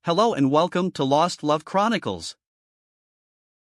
Hello and welcome to Lost Love Chronicles.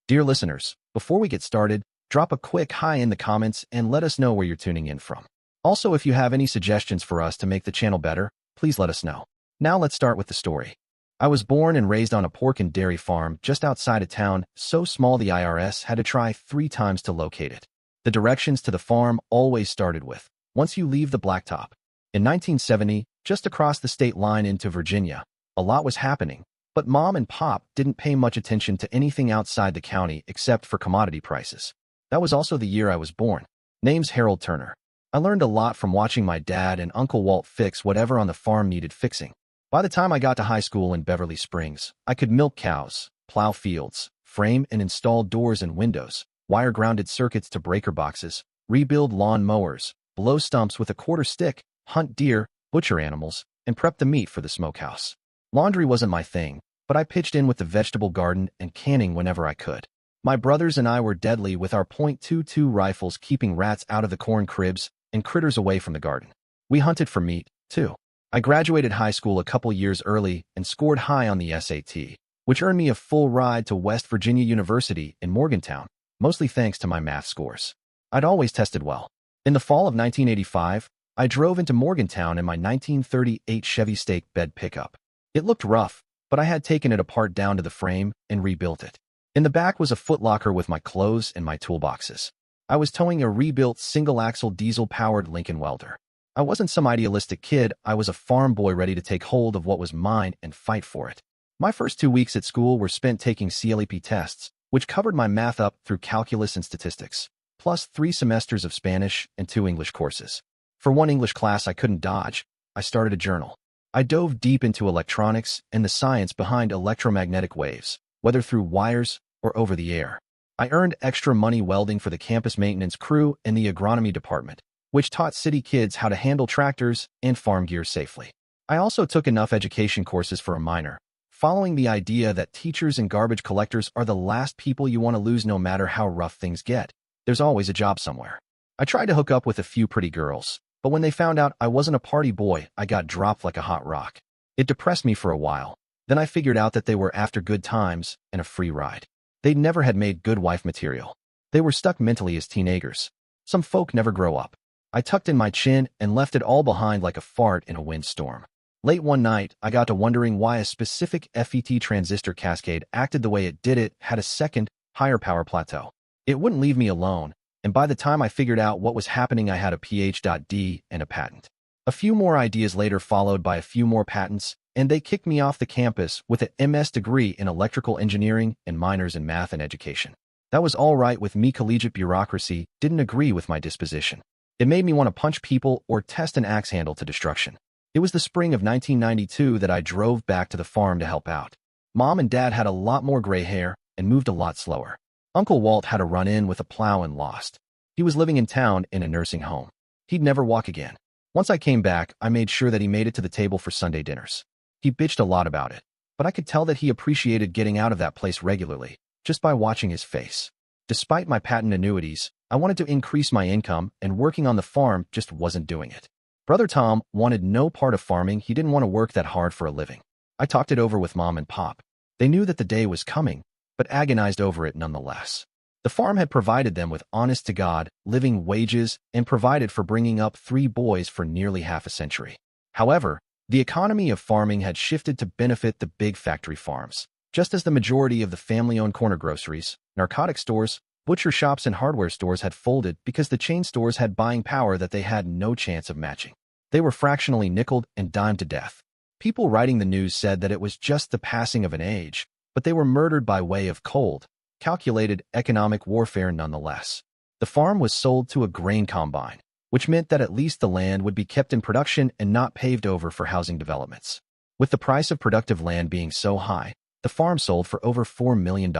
Dear listeners, before we get started, drop a quick hi in the comments and let us know where you're tuning in from. Also, if you have any suggestions for us to make the channel better, please let us know. Now let's start with the story. I was born and raised on a pork and dairy farm just outside of town, so small the IRS had to try 3 times to locate it. The directions to the farm always started with, once you leave the blacktop. In 1970, just across the state line into Virginia, a lot was happening, but Mom and Pop didn't pay much attention to anything outside the county except for commodity prices. That was also the year I was born. Name's Harold Turner. I learned a lot from watching my dad and Uncle Walt fix whatever on the farm needed fixing. By the time I got to high school in Beverly Springs, I could milk cows, plow fields, frame and install doors and windows, wire grounded circuits to breaker boxes, rebuild lawn mowers, blow stumps with a quarter stick, hunt deer, butcher animals, and prep the meat for the smokehouse. Laundry wasn't my thing, but I pitched in with the vegetable garden and canning whenever I could. My brothers and I were deadly with our .22 rifles, keeping rats out of the corn cribs and critters away from the garden. We hunted for meat, too. I graduated high school a couple years early and scored high on the SAT, which earned me a full ride to West Virginia University in Morgantown, mostly thanks to my math scores. I'd always tested well. In the fall of 1985, I drove into Morgantown in my 1938 Chevy stake bed pickup. It looked rough, but I had taken it apart down to the frame and rebuilt it. In the back was a footlocker with my clothes and my toolboxes. I was towing a rebuilt single-axle diesel-powered Lincoln welder. I wasn't some idealistic kid, I was a farm boy ready to take hold of what was mine and fight for it. My first 2 weeks at school were spent taking CLEP tests, which covered my math up through calculus and statistics, plus 3 semesters of Spanish and 2 English courses. For one English class I couldn't dodge, I started a journal. I dove deep into electronics and the science behind electromagnetic waves, whether through wires or over the air. I earned extra money welding for the campus maintenance crew and the agronomy department, which taught city kids how to handle tractors and farm gear safely. I also took enough education courses for a minor, following the idea that teachers and garbage collectors are the last people you want to lose no matter how rough things get. There's always a job somewhere. I tried to hook up with a few pretty girls, but when they found out I wasn't a party boy, I got dropped like a hot rock. It depressed me for a while. Then I figured out that they were after good times and a free ride. They never had made good wife material. They were stuck mentally as teenagers. Some folk never grow up. I tucked in my chin and left it all behind like a fart in a windstorm. Late one night, I got to wondering why a specific FET transistor cascade acted the way it did. It had a second, higher power plateau. It wouldn't leave me alone, and by the time I figured out what was happening, I had a Ph.D. and a patent. A few more ideas later followed by a few more patents, and they kicked me off the campus with an MS degree in electrical engineering and minors in math and education. That was all right with me. Collegiate bureaucracy didn't agree with my disposition. It made me want to punch people or test an axe handle to destruction. It was the spring of 1992 that I drove back to the farm to help out. Mom and Dad had a lot more gray hair and moved a lot slower. Uncle Walt had a run-in with a plow and lost. He was living in town in a nursing home. He'd never walk again. Once I came back, I made sure that he made it to the table for Sunday dinners. He bitched a lot about it, but I could tell that he appreciated getting out of that place regularly, just by watching his face. Despite my patent annuities, I wanted to increase my income, and working on the farm just wasn't doing it. Brother Tom wanted no part of farming. He didn't want to work that hard for a living. I talked it over with Mom and Pop. They knew that the day was coming, but agonized over it nonetheless. The farm had provided them with honest-to-God living wages and provided for bringing up 3 boys for nearly half a century. However, the economy of farming had shifted to benefit the big factory farms. Just as the majority of the family-owned corner groceries, narcotic stores, butcher shops, and hardware stores had folded because the chain stores had buying power that they had no chance of matching. They were fractionally nickeled and dimed to death. People writing the news said that it was just the passing of an age, but they were murdered by way of cold, calculated economic warfare nonetheless. The farm was sold to a grain combine, which meant that at least the land would be kept in production and not paved over for housing developments. With the price of productive land being so high, the farm sold for over $4 million.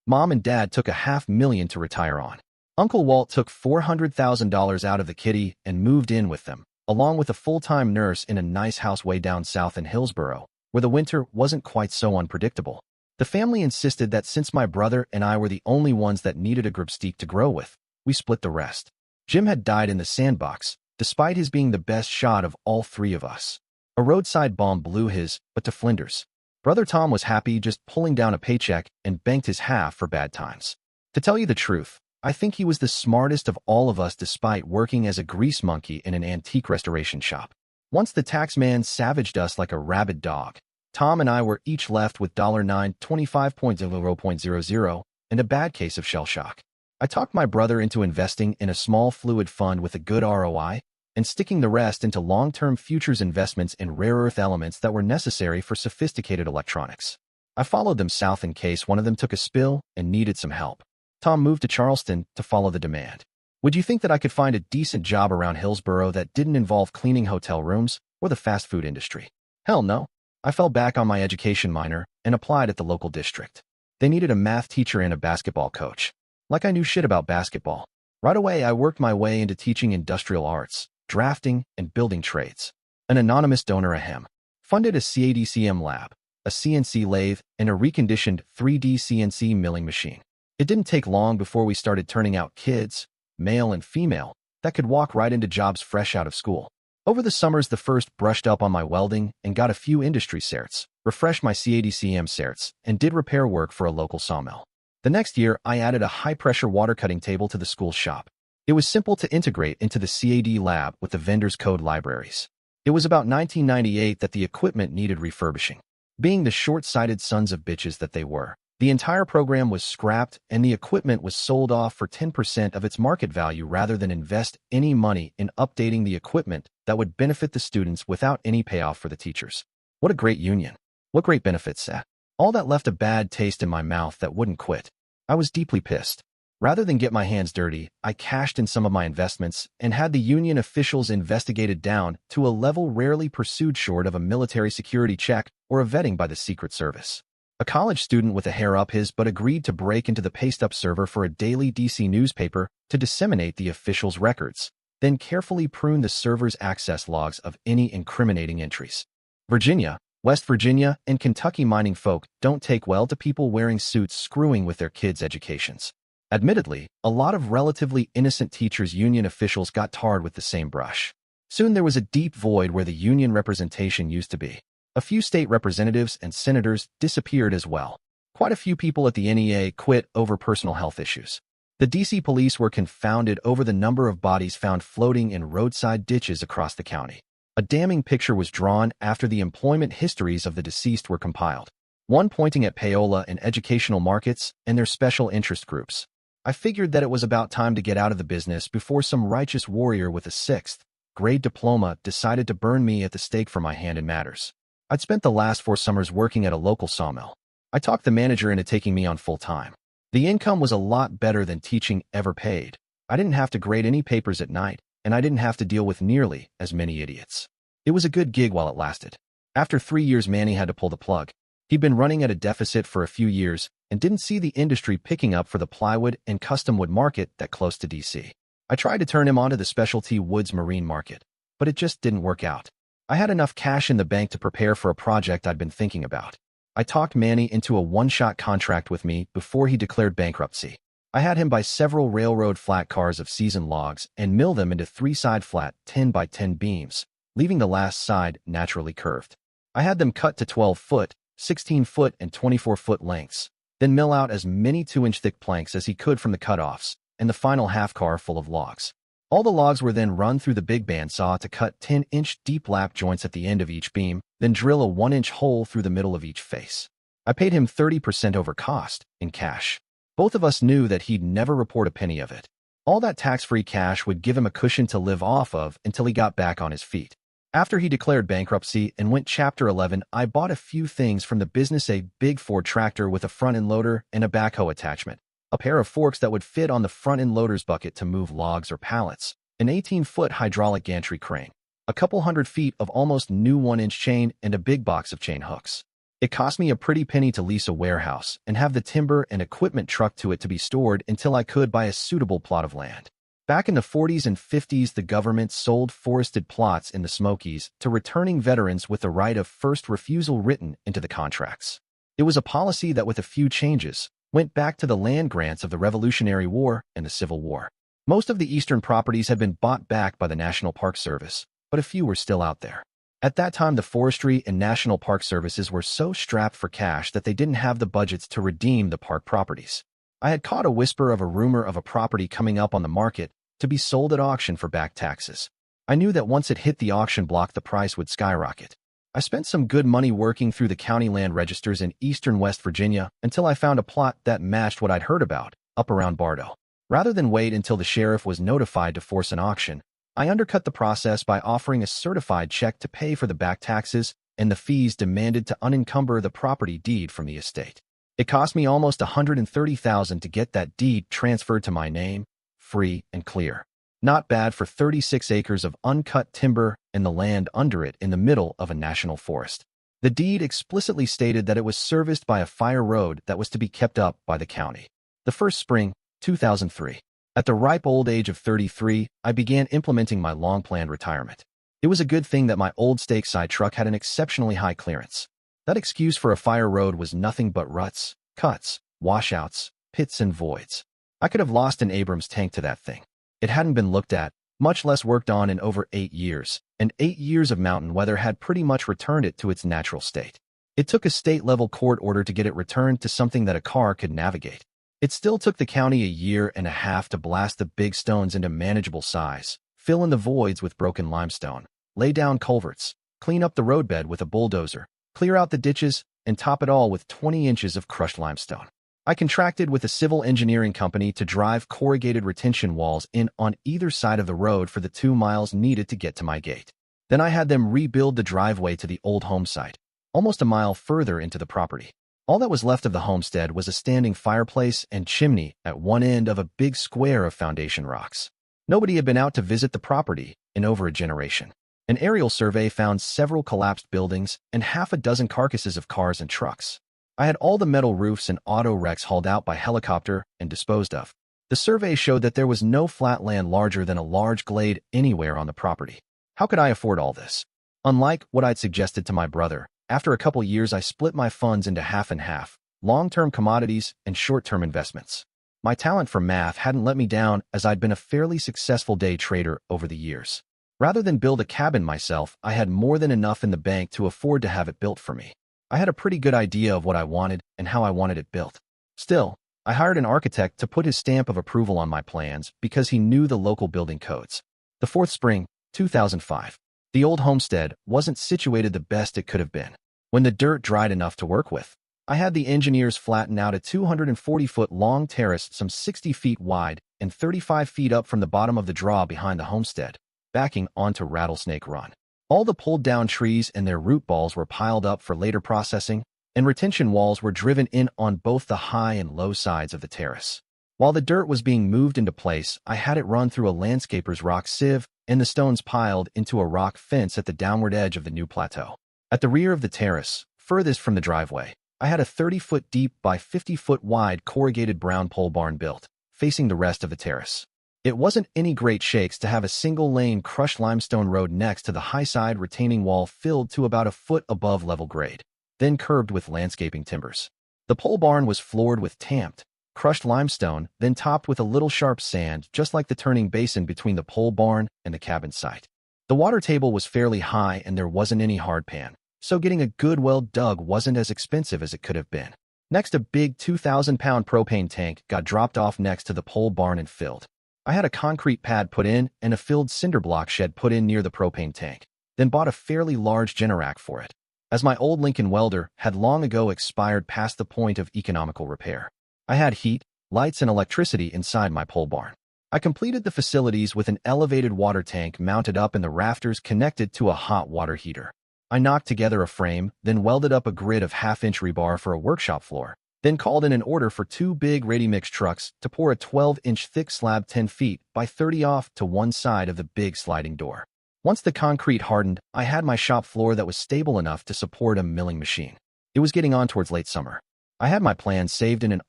Mom and Dad took $500,000 to retire on. Uncle Walt took $400,000 out of the kitty and moved in with them, along with a full-time nurse in a nice house way down south in Hillsboro, where the winter wasn't quite so unpredictable. The family insisted that since my brother and I were the only ones that needed a grubstake to grow with, we split the rest. Jim had died in the sandbox, despite his being the best shot of all 3 of us. A roadside bomb blew his, but to flinders. Brother Tom was happy just pulling down a paycheck and banked his half for bad times. To tell you the truth, I think he was the smartest of all of us despite working as a grease monkey in an antique restoration shop. Once the tax man savaged us like a rabid dog, Tom and I were each left with $925.00 and a bad case of shell shock. I talked my brother into investing in a small fluid fund with a good ROI and sticking the rest into long-term futures investments in rare earth elements that were necessary for sophisticated electronics. I followed them south in case one of them took a spill and needed some help. Tom moved to Charleston to follow the demand. Would you think that I could find a decent job around Hillsborough that didn't involve cleaning hotel rooms or the fast food industry? Hell no. I fell back on my education minor and applied at the local district. They needed a math teacher and a basketball coach. Like I knew shit about basketball. Right away, I worked my way into teaching industrial arts, drafting, and building trades. An anonymous donor ahem funded a CADCM lab, a CNC lathe, and a reconditioned 3D CNC milling machine. It didn't take long before we started turning out kids, male and female, that could walk right into jobs fresh out of school. Over the summers, the first brushed up on my welding and got a few industry certs, refreshed my CADCM certs, and did repair work for a local sawmill. The next year, I added a high-pressure water cutting table to the school shop. It was simple to integrate into the CAD lab with the vendor's code libraries. It was about 1998 that the equipment needed refurbishing. Being the short-sighted sons of bitches that they were, the entire program was scrapped and the equipment was sold off for 10% of its market value rather than invest any money in updating the equipment that would benefit the students without any payoff for the teachers. What a great union. What great benefits, Seth. All that left a bad taste in my mouth that wouldn't quit. I was deeply pissed. Rather than get my hands dirty, I cashed in some of my investments and had the union officials investigated down to a level rarely pursued short of a military security check or a vetting by the Secret Service. A college student with a hair up his butt agreed to break into the paste-up server for a daily DC newspaper to disseminate the officials' records, then carefully prune the server's access logs of any incriminating entries. Virginia, West Virginia, and Kentucky mining folk don't take well to people wearing suits screwing with their kids' educations. Admittedly, a lot of relatively innocent teachers' union officials got tarred with the same brush. Soon there was a deep void where the union representation used to be. A few state representatives and senators disappeared as well. Quite a few people at the NEA quit over personal health issues. The DC police were confounded over the number of bodies found floating in roadside ditches across the county. A damning picture was drawn after the employment histories of the deceased were compiled, one pointing at payola and educational markets and their special interest groups. I figured that it was about time to get out of the business before some righteous warrior with a 6th grade diploma decided to burn me at the stake for my hand in matters. I'd spent the last 4 summers working at a local sawmill. I talked the manager into taking me on full-time. The income was a lot better than teaching ever paid. I didn't have to grade any papers at night, and I didn't have to deal with nearly as many idiots. It was a good gig while it lasted. After 3 years, Manny had to pull the plug. He'd been running at a deficit for a few years and didn't see the industry picking up for the plywood and custom wood market that close to DC. I tried to turn him onto the specialty woods marine market, but it just didn't work out. I had enough cash in the bank to prepare for a project I'd been thinking about. I talked Manny into a one-shot contract with me before he declared bankruptcy. I had him buy several railroad flat cars of seasoned logs and mill them into 3-side flat 10 by 10 beams, leaving the last side naturally curved. I had them cut to 12-foot, 16-foot, and 24-foot lengths, then mill out as many 2-inch thick planks as he could from the cutoffs, and the final half car full of logs. All the logs were then run through the big bandsaw to cut 10-inch deep lap joints at the end of each beam, then drill a 1-inch hole through the middle of each face. I paid him 30% over cost, in cash. Both of us knew that he'd never report a penny of it. All that tax-free cash would give him a cushion to live off of until he got back on his feet. After he declared bankruptcy and went Chapter 11, I bought a few things from the business: a big Ford tractor with a front-end loader and a backhoe attachment, a pair of forks that would fit on the front-end loader's bucket to move logs or pallets, an 18-foot hydraulic gantry crane, a couple hundred feet of almost new 1-inch chain, and a big box of chain hooks. It cost me a pretty penny to lease a warehouse and have the timber and equipment trucked to it to be stored until I could buy a suitable plot of land. Back in the 40s and 50s, the government sold forested plots in the Smokies to returning veterans with the right of first refusal written into the contracts. It was a policy that, with a few changes, went back to the land grants of the Revolutionary War and the Civil War. Most of the eastern properties had been bought back by the National Park Service, but a few were still out there. At that time, the Forestry and National Park Services were so strapped for cash that they didn't have the budgets to redeem the park properties. I had caught a whisper of a rumor of a property coming up on the market to be sold at auction for back taxes. I knew that once it hit the auction block, the price would skyrocket. I spent some good money working through the county land registers in eastern West Virginia until I found a plot that matched what I'd heard about, up around Bardo. Rather than wait until the sheriff was notified to force an auction, I undercut the process by offering a certified check to pay for the back taxes and the fees demanded to unencumber the property deed from the estate. It cost me almost $130,000 to get that deed transferred to my name, free and clear. Not bad for 36 acres of uncut timber and the land under it in the middle of a national forest. The deed explicitly stated that it was serviced by a fire road that was to be kept up by the county. The first spring, 2003. At the ripe old age of 33, I began implementing my long-planned retirement. It was a good thing that my old stake-side truck had an exceptionally high clearance. That excuse for a fire road was nothing but ruts, cuts, washouts, pits, and voids. I could have lost an Abrams tank to that thing. It hadn't been looked at, much less worked on in over 8 years, and 8 years of mountain weather had pretty much returned it to its natural state. It took a state-level court order to get it returned to something that a car could navigate. It still took the county a year and a half to blast the big stones into manageable size, fill in the voids with broken limestone, lay down culverts, clean up the roadbed with a bulldozer, clear out the ditches, and top it all with 20 inches of crushed limestone. I contracted with a civil engineering company to drive corrugated retention walls in on either side of the road for the 2 miles needed to get to my gate. Then I had them rebuild the driveway to the old home site, almost a mile further into the property. All that was left of the homestead was a standing fireplace and chimney at one end of a big square of foundation rocks. Nobody had been out to visit the property in over a generation. An aerial survey found several collapsed buildings and half a dozen carcasses of cars and trucks. I had all the metal roofs and auto wrecks hauled out by helicopter and disposed of. The survey showed that there was no flat land larger than a large glade anywhere on the property. How could I afford all this? Unlike what I'd suggested to my brother, after a couple years I split my funds into half and half, long-term commodities and short-term investments. My talent for math hadn't let me down as I'd been a fairly successful day trader over the years. Rather than build a cabin myself, I had more than enough in the bank to afford to have it built for me. I had a pretty good idea of what I wanted and how I wanted it built. Still, I hired an architect to put his stamp of approval on my plans because he knew the local building codes. The fourth spring, 2005. The old homestead wasn't situated the best it could have been. When the dirt dried enough to work with, I had the engineers flatten out a 240-foot long terrace some 60 feet wide and 35 feet up from the bottom of the draw behind the homestead, backing onto Rattlesnake Run. All the pulled-down trees and their root balls were piled up for later processing, and retention walls were driven in on both the high and low sides of the terrace. While the dirt was being moved into place, I had it run through a landscaper's rock sieve and the stones piled into a rock fence at the downward edge of the new plateau. At the rear of the terrace, furthest from the driveway, I had a 30-foot deep by 50-foot wide corrugated brown pole barn built, facing the rest of the terrace. It wasn't any great shakes to have a single-lane crushed limestone road next to the high-side retaining wall filled to about a foot above level grade, then curbed with landscaping timbers. The pole barn was floored with tamped, crushed limestone, then topped with a little sharp sand, just like the turning basin between the pole barn and the cabin site. The water table was fairly high and there wasn't any hard pan, so getting a good well dug wasn't as expensive as it could have been. Next, a big 2,000-pound propane tank got dropped off next to the pole barn and filled. I had a concrete pad put in and a filled cinder block shed put in near the propane tank, then bought a fairly large Generac for it, as my old Lincoln welder had long ago expired past the point of economical repair. I had heat, lights, and electricity inside my pole barn. I completed the facilities with an elevated water tank mounted up in the rafters connected to a hot water heater. I knocked together a frame, then welded up a grid of half-inch rebar for a workshop floor, then called in an order for 2 big ready-mix trucks to pour a 12-inch thick slab 10 feet by 30 off to one side of the big sliding door. Once the concrete hardened, I had my shop floor that was stable enough to support a milling machine. It was getting on towards late summer. I had my plans saved in an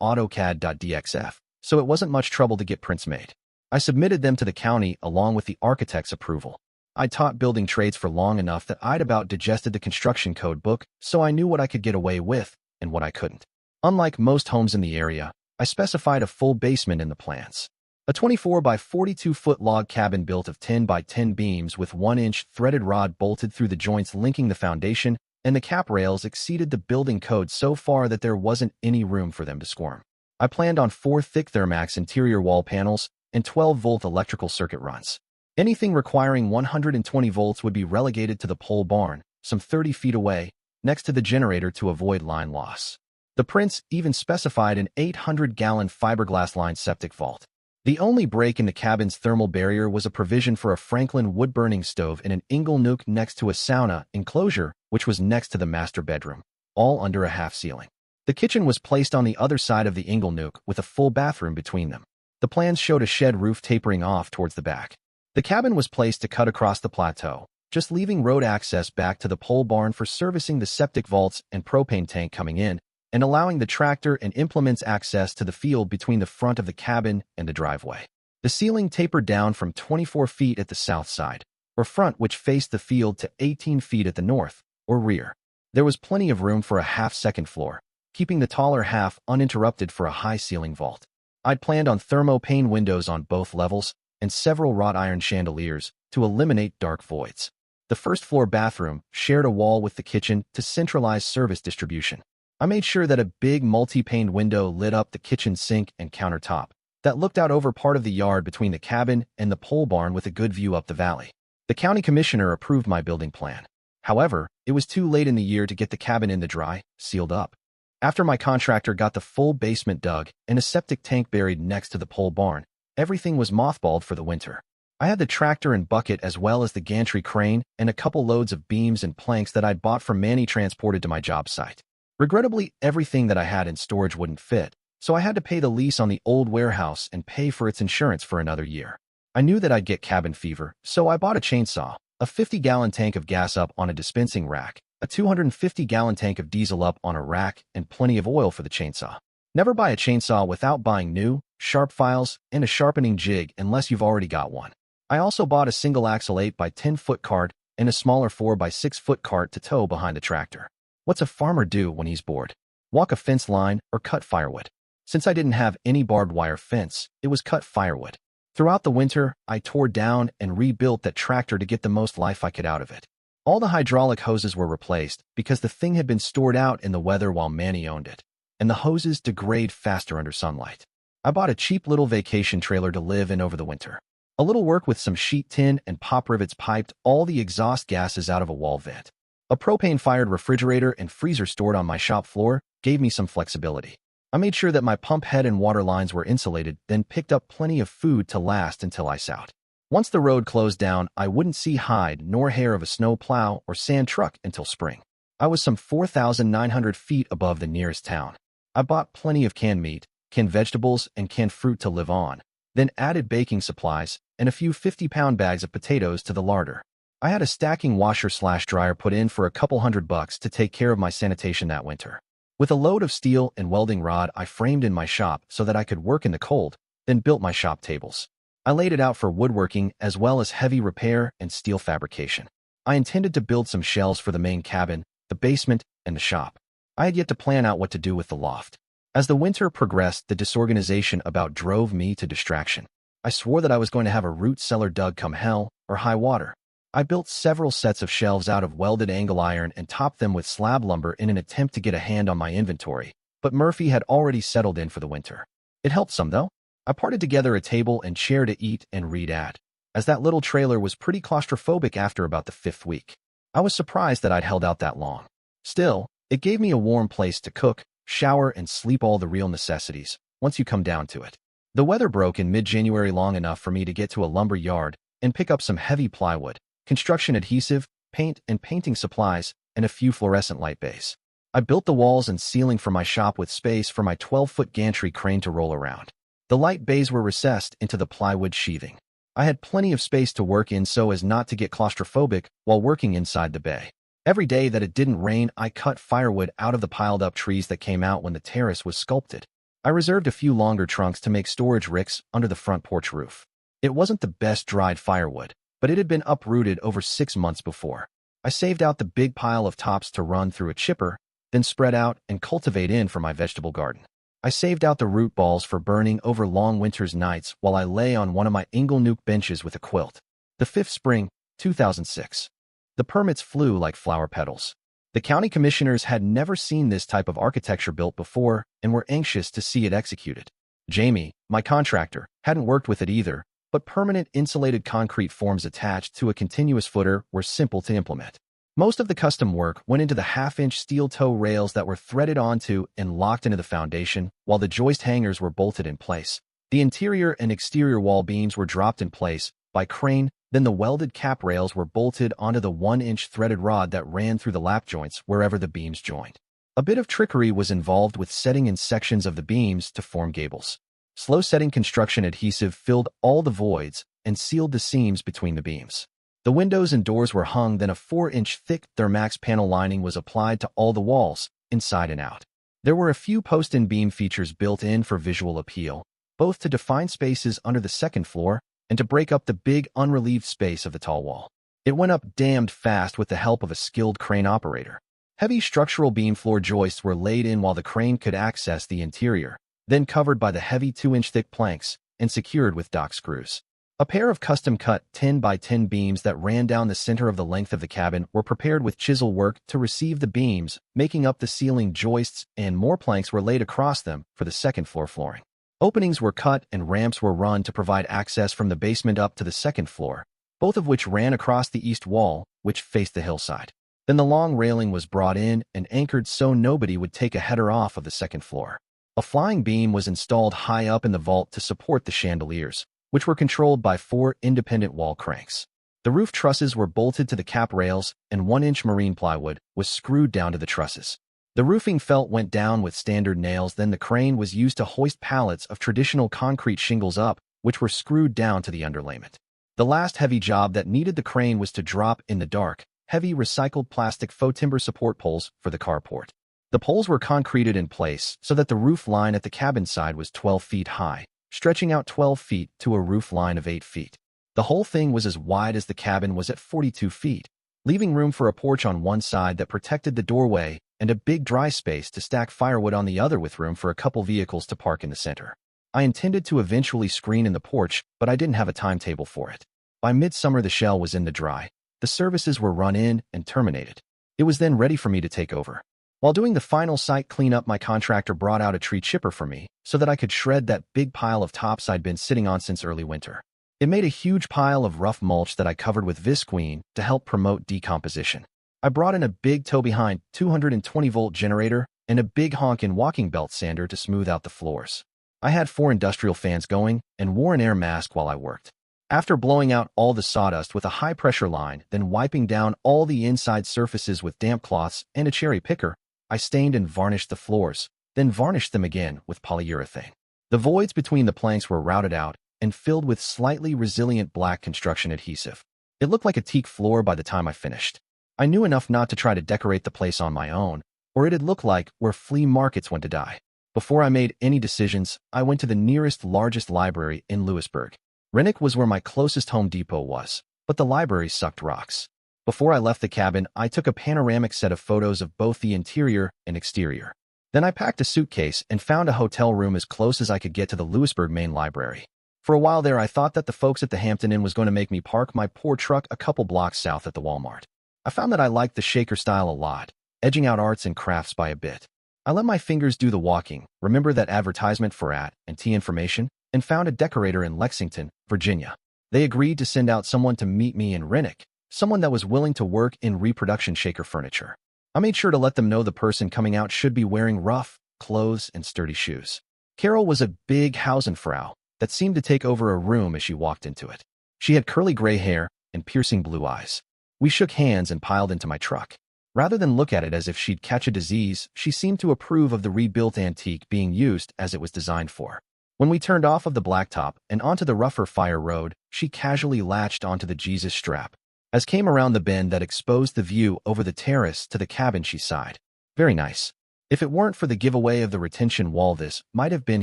AutoCAD.dxf, so it wasn't much trouble to get prints made. I submitted them to the county along with the architect's approval. I'd taught building trades for long enough that I'd about digested the construction code book, so I knew what I could get away with and what I couldn't. Unlike most homes in the area, I specified a full basement in the plans. A 24 by 42-foot log cabin built of 10 by 10 beams with 1-inch threaded rod bolted through the joints linking the foundation, and the cap rails exceeded the building code so far that there wasn't any room for them to squirm. I planned on 4 thick Thermax interior wall panels and 12-volt electrical circuit runs. Anything requiring 120 volts would be relegated to the pole barn, some 30 feet away, next to the generator to avoid line loss. The prints even specified an 800-gallon fiberglass-lined septic vault. The only break in the cabin's thermal barrier was a provision for a Franklin wood-burning stove in an ingle nook next to a sauna enclosure, which was next to the master bedroom, all under a half ceiling. The kitchen was placed on the other side of the ingle nook with a full bathroom between them. The plans showed a shed roof tapering off towards the back. The cabin was placed to cut across the plateau, just leaving road access back to the pole barn for servicing the septic vaults and propane tank coming in, and allowing the tractor and implements access to the field between the front of the cabin and the driveway. The ceiling tapered down from 24 feet at the south side, or front, which faced the field, to 18 feet at the north, or rear. There was plenty of room for a half-second floor, keeping the taller half uninterrupted for a high-ceiling vault. I'd planned on thermopane windows on both levels and several wrought iron chandeliers to eliminate dark voids. The first-floor bathroom shared a wall with the kitchen to centralize service distribution. I made sure that a big multi-paned window lit up the kitchen sink and countertop that looked out over part of the yard between the cabin and the pole barn with a good view up the valley. The county commissioner approved my building plan. However, it was too late in the year to get the cabin in the dry, sealed up. After my contractor got the full basement dug and a septic tank buried next to the pole barn, everything was mothballed for the winter. I had the tractor and bucket as well as the gantry crane and a couple loads of beams and planks that I'd bought from Manny transported to my job site. Regrettably, everything that I had in storage wouldn't fit, so I had to pay the lease on the old warehouse and pay for its insurance for another year. I knew that I'd get cabin fever, so I bought a chainsaw, a 50-gallon tank of gas up on a dispensing rack, a 250-gallon tank of diesel up on a rack, and plenty of oil for the chainsaw. Never buy a chainsaw without buying new, sharp files, and a sharpening jig unless you've already got one. I also bought a single-axle 8 by 10-foot cart and a smaller 4 by 6-foot cart to tow behind the tractor. What's a farmer do when he's bored? Walk a fence line or cut firewood. Since I didn't have any barbed wire fence, it was cut firewood. Throughout the winter, I tore down and rebuilt that tractor to get the most life I could out of it. All the hydraulic hoses were replaced because the thing had been stored out in the weather while Manny owned it, and the hoses degrade faster under sunlight. I bought a cheap little vacation trailer to live in over the winter. A little work with some sheet tin and pop rivets piped all the exhaust gases out of a wall vent. A propane-fired refrigerator and freezer stored on my shop floor gave me some flexibility. I made sure that my pump head and water lines were insulated, then picked up plenty of food to last until ice out. Once the road closed down, I wouldn't see hide nor hair of a snow plow or sand truck until spring. I was some 4,900 feet above the nearest town. I bought plenty of canned meat, canned vegetables, and canned fruit to live on, then added baking supplies and a few 50-pound bags of potatoes to the larder. I had a stacking washer/dryer put in for a couple $100 to take care of my sanitation that winter. With a load of steel and welding rod I framed in my shop so that I could work in the cold, then built my shop tables. I laid it out for woodworking as well as heavy repair and steel fabrication. I intended to build some shelves for the main cabin, the basement, and the shop. I had yet to plan out what to do with the loft. As the winter progressed, the disorganization about drove me to distraction. I swore that I was going to have a root cellar dug come hell or high water. I built several sets of shelves out of welded angle iron and topped them with slab lumber in an attempt to get a hand on my inventory, but Murphy had already settled in for the winter. It helped some, though. I parted together a table and chair to eat and read at, as that little trailer was pretty claustrophobic after about the 5th week. I was surprised that I'd held out that long. Still, it gave me a warm place to cook, shower, and sleep, all the real necessities, once you come down to it. The weather broke in mid-January long enough for me to get to a lumber yard and pick up some heavy plywood, construction adhesive, paint and painting supplies, and a few fluorescent light bays. I built the walls and ceiling for my shop with space for my 12-foot gantry crane to roll around. The light bays were recessed into the plywood sheathing. I had plenty of space to work in so as not to get claustrophobic while working inside the bay. Every day that it didn't rain, I cut firewood out of the piled-up trees that came out when the terrace was sculpted. I reserved a few longer trunks to make storage ricks under the front porch roof. It wasn't the best dried firewood, but it had been uprooted over 6 months before. I saved out the big pile of tops to run through a chipper, then spread out and cultivate in for my vegetable garden. I saved out the root balls for burning over long winter's nights while I lay on one of my Inglenook benches with a quilt. The 5th spring, 2006. The permits flew like flower petals. The county commissioners had never seen this type of architecture built before and were anxious to see it executed. Jamie, my contractor, hadn't worked with it either, but permanent insulated concrete forms attached to a continuous footer were simple to implement. Most of the custom work went into the half-inch steel toe rails that were threaded onto and locked into the foundation, while the joist hangers were bolted in place. The interior and exterior wall beams were dropped in place by crane, then the welded cap rails were bolted onto the 1-inch threaded rod that ran through the lap joints wherever the beams joined. A bit of trickery was involved with setting in sections of the beams to form gables. Slow-setting construction adhesive filled all the voids and sealed the seams between the beams. The windows and doors were hung, then a 4-inch thick Thermax panel lining was applied to all the walls, inside and out. There were a few post-in beam features built in for visual appeal, both to define spaces under the second floor and to break up the big unrelieved space of the tall wall. It went up damned fast with the help of a skilled crane operator. Heavy structural beam floor joists were laid in while the crane could access the interior, then covered by the heavy 2-inch thick planks and secured with dock screws. A pair of custom-cut 10 by 10 beams that ran down the center of the length of the cabin were prepared with chisel work to receive the beams, making up the ceiling joists, and more planks were laid across them for the second floor flooring. Openings were cut and ramps were run to provide access from the basement up to the second floor, both of which ran across the east wall, which faced the hillside. Then the long railing was brought in and anchored so nobody would take a header off of the second floor. A flying beam was installed high up in the vault to support the chandeliers, which were controlled by 4 independent wall cranks. The roof trusses were bolted to the cap rails, and 1-inch marine plywood was screwed down to the trusses. The roofing felt went down with standard nails, then the crane was used to hoist pallets of traditional concrete shingles up, which were screwed down to the underlayment. The last heavy job that needed the crane was to drop in the dark, heavy recycled plastic faux timber support poles for the carport. The poles were concreted in place so that the roof line at the cabin side was 12 feet high, stretching out 12 feet to a roof line of 8 feet. The whole thing was as wide as the cabin was at 42 feet, leaving room for a porch on one side that protected the doorway and a big dry space to stack firewood on the other with room for a couple vehicles to park in the center. I intended to eventually screen in the porch, but I didn't have a timetable for it. By midsummer, the shell was in the dry. The services were run in and terminated. It was then ready for me to take over. While doing the final site cleanup, my contractor brought out a tree chipper for me so that I could shred that big pile of tops I'd been sitting on since early winter. It made a huge pile of rough mulch that I covered with visqueen to help promote decomposition. I brought in a big tow-behind 220-volt generator and a big honkin' walking belt sander to smooth out the floors. I had 4 industrial fans going and wore an air mask while I worked. After blowing out all the sawdust with a high-pressure line, then wiping down all the inside surfaces with damp cloths and a cherry picker, I stained and varnished the floors, then varnished them again with polyurethane. The voids between the planks were routed out and filled with slightly resilient black construction adhesive. It looked like a teak floor by the time I finished. I knew enough not to try to decorate the place on my own, or it'd look like where flea markets went to die. Before I made any decisions, I went to the nearest largest library in Lewisburg. Rennick was where my closest Home Depot was, but the library sucked rocks. Before I left the cabin, I took a panoramic set of photos of both the interior and exterior. Then I packed a suitcase and found a hotel room as close as I could get to the Lewisburg main library. For a while there, I thought that the folks at the Hampton Inn was going to make me park my poor truck a couple blocks south at the Walmart. I found that I liked the shaker style a lot, edging out arts and crafts by a bit. I let my fingers do the walking, remember that advertisement for &T information, and found a decorator in Lexington, Virginia. They agreed to send out someone to meet me in Rennick, someone that was willing to work in reproduction shaker furniture. I made sure to let them know the person coming out should be wearing rough clothes and sturdy shoes. Carol was a big Hausenfrau that seemed to take over a room as she walked into it. She had curly gray hair and piercing blue eyes. We shook hands and piled into my truck. Rather than look at it as if she'd catch a disease, she seemed to approve of the rebuilt antique being used as it was designed for. When we turned off of the blacktop and onto the rougher fire road, she casually latched onto the Jesus strap. As came around the bend that exposed the view over the terrace to the cabin, she sighed. Very nice. If it weren't for the giveaway of the retention wall, this might have been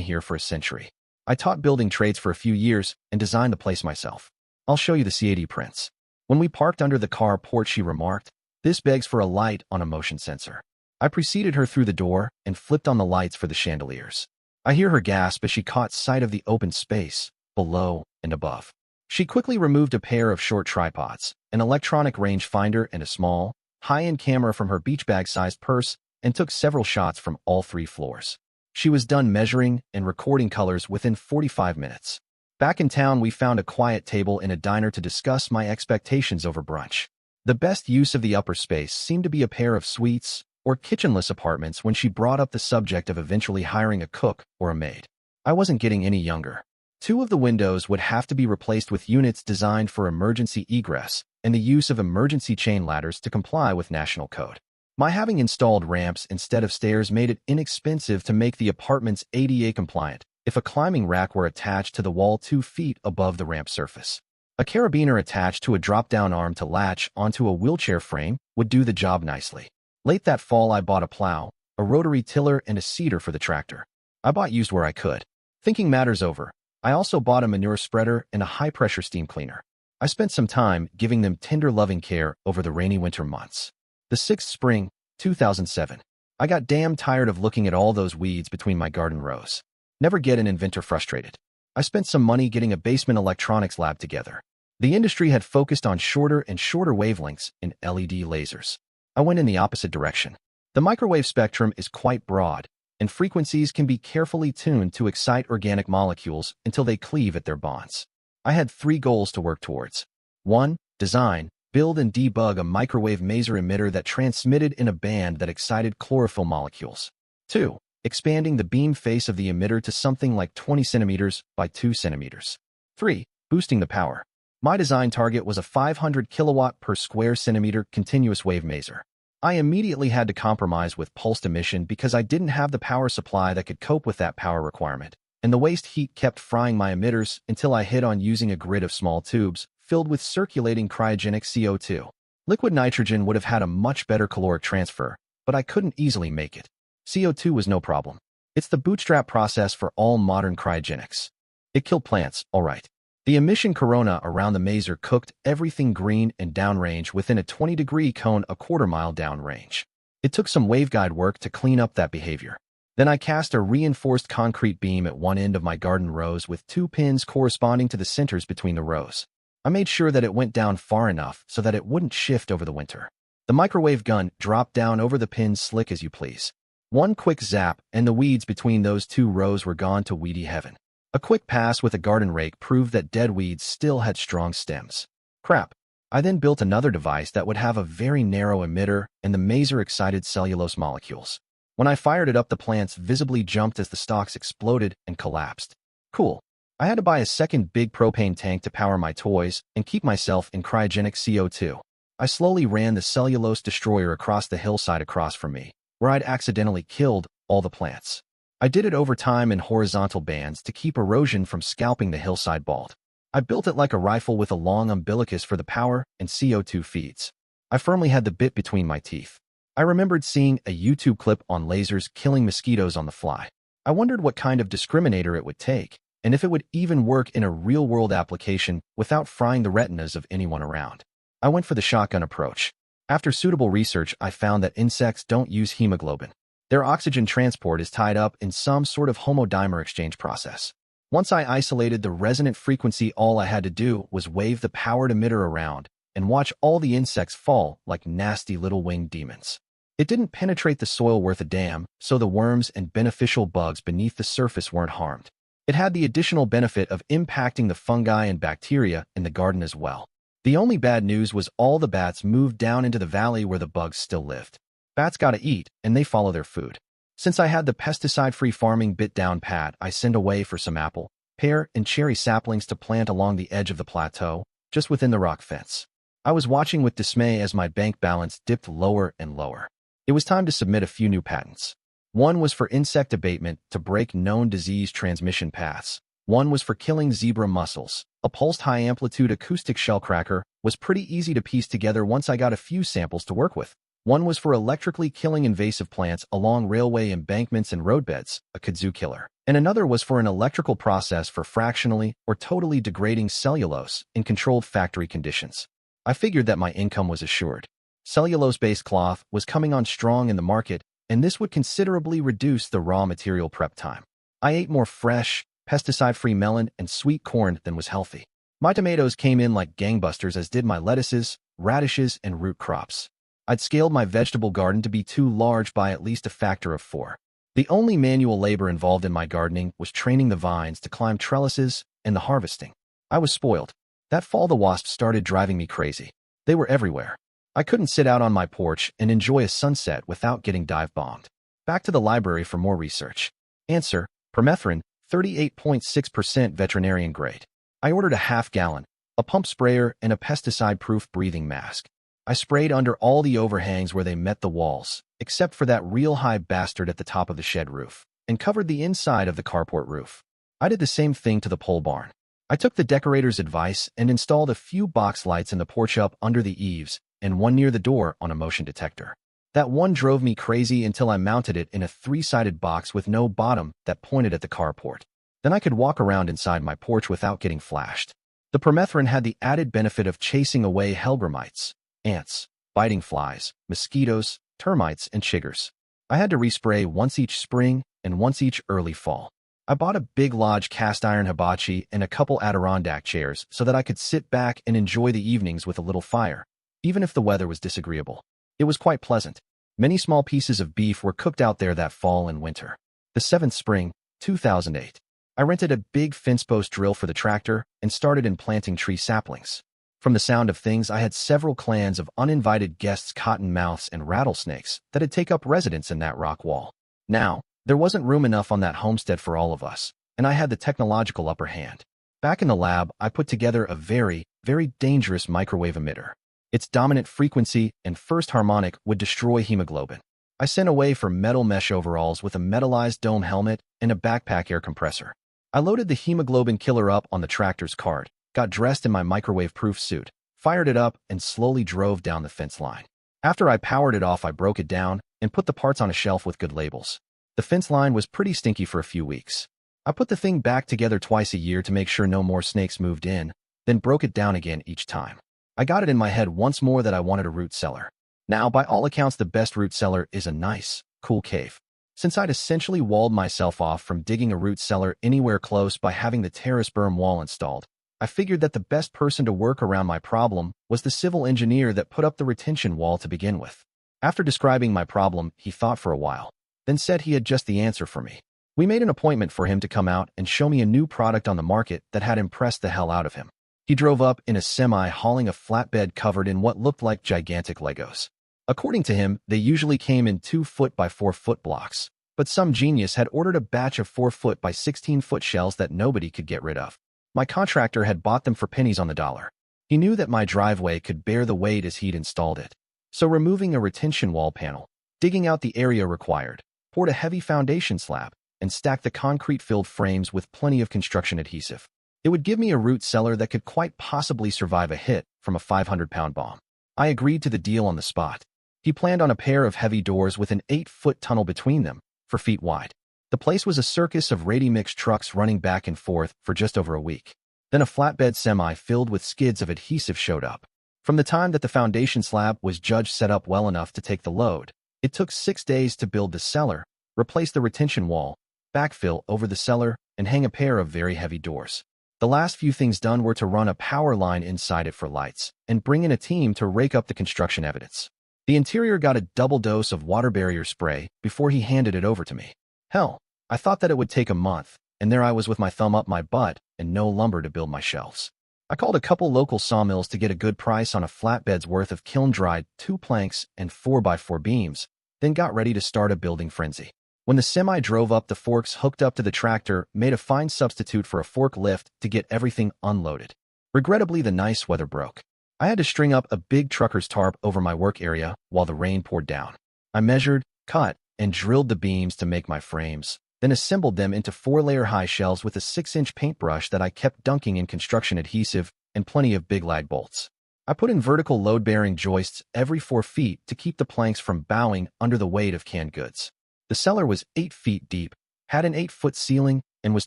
here for a century. I taught building trades for a few years and designed the place myself. I'll show you the CAD prints. When we parked under the car porch, she remarked, "This begs for a light on a motion sensor." I preceded her through the door and flipped on the lights for the chandeliers. I hear her gasp as she caught sight of the open space below and above. She quickly removed a pair of short tripods, an electronic rangefinder, and a small, high-end camera from her beach bag-sized purse and took several shots from all 3 floors. She was done measuring and recording colors within 45 minutes. Back in town, we found a quiet table in a diner to discuss my expectations over brunch. The best use of the upper space seemed to be a pair of suites or kitchenless apartments when she brought up the subject of eventually hiring a cook or a maid. I wasn't getting any younger. 2 of the windows would have to be replaced with units designed for emergency egress and the use of emergency chain ladders to comply with national code. My having installed ramps instead of stairs made it inexpensive to make the apartments ADA compliant if a climbing rack were attached to the wall 2 feet above the ramp surface. A carabiner attached to a drop-down arm to latch onto a wheelchair frame would do the job nicely. Late that fall, I bought a plow, a rotary tiller, and a seeder for the tractor. I bought used where I could. Thinking matters over, I also bought a manure spreader and a high-pressure steam cleaner. I spent some time giving them tender, loving care over the rainy winter months. The 6th spring, 2007. I got damn tired of looking at all those weeds between my garden rows. Never get an inventor frustrated. I spent some money getting a basement electronics lab together. The industry had focused on shorter and shorter wavelengths in LED lasers. I went in the opposite direction. The microwave spectrum is quite broad, and frequencies can be carefully tuned to excite organic molecules until they cleave at their bonds. I had 3 goals to work towards. 1. Design, build, and debug a microwave maser emitter that transmitted in a band that excited chlorophyll molecules. 2. Expanding the beam face of the emitter to something like 20 centimeters by 2 centimeters. 3. Boosting the power. My design target was a 500 kilowatt per square centimeter continuous wave maser. I immediately had to compromise with pulsed emission because I didn't have the power supply that could cope with that power requirement, and the waste heat kept frying my emitters until I hit on using a grid of small tubes filled with circulating cryogenic CO2. Liquid nitrogen would have had a much better caloric transfer, but I couldn't easily make it. CO2 was no problem. It's the bootstrap process for all modern cryogenics. It killed plants, all right. The emission corona around the maser cooked everything green and downrange within a 20-degree cone a quarter-mile downrange. It took some waveguide work to clean up that behavior. Then I cast a reinforced concrete beam at one end of my garden rows with 2 pins corresponding to the centers between the rows. I made sure that it went down far enough so that it wouldn't shift over the winter. The microwave gun dropped down over the pins slick as you please. 1 quick zap, and the weeds between those 2 rows were gone to weedy heaven. A quick pass with a garden rake proved that dead weeds still had strong stems. Crap. I then built another device that would have a very narrow emitter and the maser excited cellulose molecules. When I fired it up, the plants visibly jumped as the stalks exploded and collapsed. Cool. I had to buy a second big propane tank to power my toys and keep myself in cryogenic CO2. I slowly ran the cellulose destroyer across the hillside across from me, where I'd accidentally killed all the plants. I did it over time in horizontal bands to keep erosion from scalping the hillside bald. I built it like a rifle with a long umbilicus for the power and CO2 feeds. I firmly had the bit between my teeth. I remembered seeing a YouTube clip on lasers killing mosquitoes on the fly. I wondered what kind of discriminator it would take, and if it would even work in a real-world application without frying the retinas of anyone around. I went for the shotgun approach. After suitable research, I found that insects don't use hemoglobin. Their oxygen transport is tied up in some sort of homodimer exchange process. Once I isolated the resonant frequency, all I had to do was wave the powered emitter around and watch all the insects fall like nasty little winged demons. It didn't penetrate the soil worth a damn, so the worms and beneficial bugs beneath the surface weren't harmed. It had the additional benefit of impacting the fungi and bacteria in the garden as well. The only bad news was all the bats moved down into the valley where the bugs still lived. Bats gotta eat, and they follow their food. Since I had the pesticide-free farming bit down pat, I sent away for some apple, pear, and cherry saplings to plant along the edge of the plateau, just within the rock fence. I was watching with dismay as my bank balance dipped lower and lower. It was time to submit a few new patents. One was for insect abatement to break known disease transmission paths. One was for killing zebra mussels. A pulsed high-amplitude acoustic shellcracker was pretty easy to piece together once I got a few samples to work with. One was for electrically killing invasive plants along railway embankments and roadbeds, a kudzu killer. And another was for an electrical process for fractionally or totally degrading cellulose in controlled factory conditions. I figured that my income was assured. Cellulose-based cloth was coming on strong in the market, and this would considerably reduce the raw material prep time. I ate more fresh, pesticide-free melon and sweet corn than was healthy. My tomatoes came in like gangbusters, as did my lettuces, radishes, and root crops. I'd scaled my vegetable garden to be too large by at least a factor of 4. The only manual labor involved in my gardening was training the vines to climb trellises and the harvesting. I was spoiled. That fall the wasps started driving me crazy. They were everywhere. I couldn't sit out on my porch and enjoy a sunset without getting dive-bombed. Back to the library for more research. Answer: permethrin, 38.6% veterinarian grade. I ordered a half-gallon, a pump sprayer, and a pesticide-proof breathing mask. I sprayed under all the overhangs where they met the walls, except for that real high bastard at the top of the shed roof, and covered the inside of the carport roof. I did the same thing to the pole barn. I took the decorator's advice and installed a few box lights in the porch up under the eaves and one near the door on a motion detector. That one drove me crazy until I mounted it in a 3-sided box with no bottom that pointed at the carport. Then I could walk around inside my porch without getting flashed. The permethrin had the added benefit of chasing away helgramites, ants, biting flies, mosquitoes, termites, and chiggers. I had to respray once each spring and once each early fall. I bought a big Lodge cast iron hibachi and a couple Adirondack chairs so that I could sit back and enjoy the evenings with a little fire, even if the weather was disagreeable. It was quite pleasant. Many small pieces of beef were cooked out there that fall and winter. The 7th spring, 2008. I rented a big fence post drill for the tractor and started in planting tree saplings. From the sound of things, I had several clans of uninvited guests, cottonmouths, and rattlesnakes that'd take up residence in that rock wall. Now, there wasn't room enough on that homestead for all of us, and I had the technological upper hand. Back in the lab, I put together a very, very dangerous microwave emitter. Its dominant frequency and first harmonic would destroy hemoglobin. I sent away for metal mesh overalls with a metallized dome helmet and a backpack air compressor. I loaded the hemoglobin killer up on the tractor's cart, got dressed in my microwave-proof suit, fired it up, and slowly drove down the fence line. After I powered it off, I broke it down and put the parts on a shelf with good labels. The fence line was pretty stinky for a few weeks. I put the thing back together twice a year to make sure no more snakes moved in, then broke it down again each time. I got it in my head once more that I wanted a root cellar. Now, by all accounts, the best root cellar is a nice, cool cave. Since I'd essentially walled myself off from digging a root cellar anywhere close by having the terrace berm wall installed, I figured that the best person to work around my problem was the civil engineer that put up the retention wall to begin with. After describing my problem, he thought for a while, then said he had just the answer for me. We made an appointment for him to come out and show me a new product on the market that had impressed the hell out of him. He drove up in a semi hauling a flatbed covered in what looked like gigantic Legos. According to him, they usually came in 2-foot by 4-foot blocks, but some genius had ordered a batch of 4-foot by 16-foot shells that nobody could get rid of. My contractor had bought them for pennies on the dollar. He knew that my driveway could bear the weight as he'd installed it. So removing a retention wall panel, digging out the area required, poured a heavy foundation slab, and stacked the concrete-filled frames with plenty of construction adhesive. It would give me a root cellar that could quite possibly survive a hit from a 500-pound bomb. I agreed to the deal on the spot. He planned on a pair of heavy doors with an 8-foot tunnel between them, 4 feet wide. The place was a circus of ready-mix trucks running back and forth for just over a week. Then a flatbed semi filled with skids of adhesive showed up. From the time that the foundation slab was judged set up well enough to take the load, it took 6 days to build the cellar, replace the retention wall, backfill over the cellar, and hang a pair of very heavy doors. The last few things done were to run a power line inside it for lights and bring in a team to rake up the construction evidence. The interior got a double dose of water barrier spray before he handed it over to me. Hell, I thought that it would take a month, and there I was with my thumb up my butt and no lumber to build my shelves. I called a couple local sawmills to get a good price on a flatbed's worth of kiln-dried 2 planks and 4x4 beams, then got ready to start a building frenzy. When the semi drove up, the forks hooked up to the tractor made a fine substitute for a forklift to get everything unloaded. Regrettably, the nice weather broke. I had to string up a big trucker's tarp over my work area while the rain poured down. I measured, cut, and drilled the beams to make my frames, then assembled them into 4-layer high shelves with a 6-inch paintbrush that I kept dunking in construction adhesive and plenty of big lag bolts. I put in vertical load-bearing joists every 4 feet to keep the planks from bowing under the weight of canned goods. The cellar was 8 feet deep, had an 8-foot ceiling, and was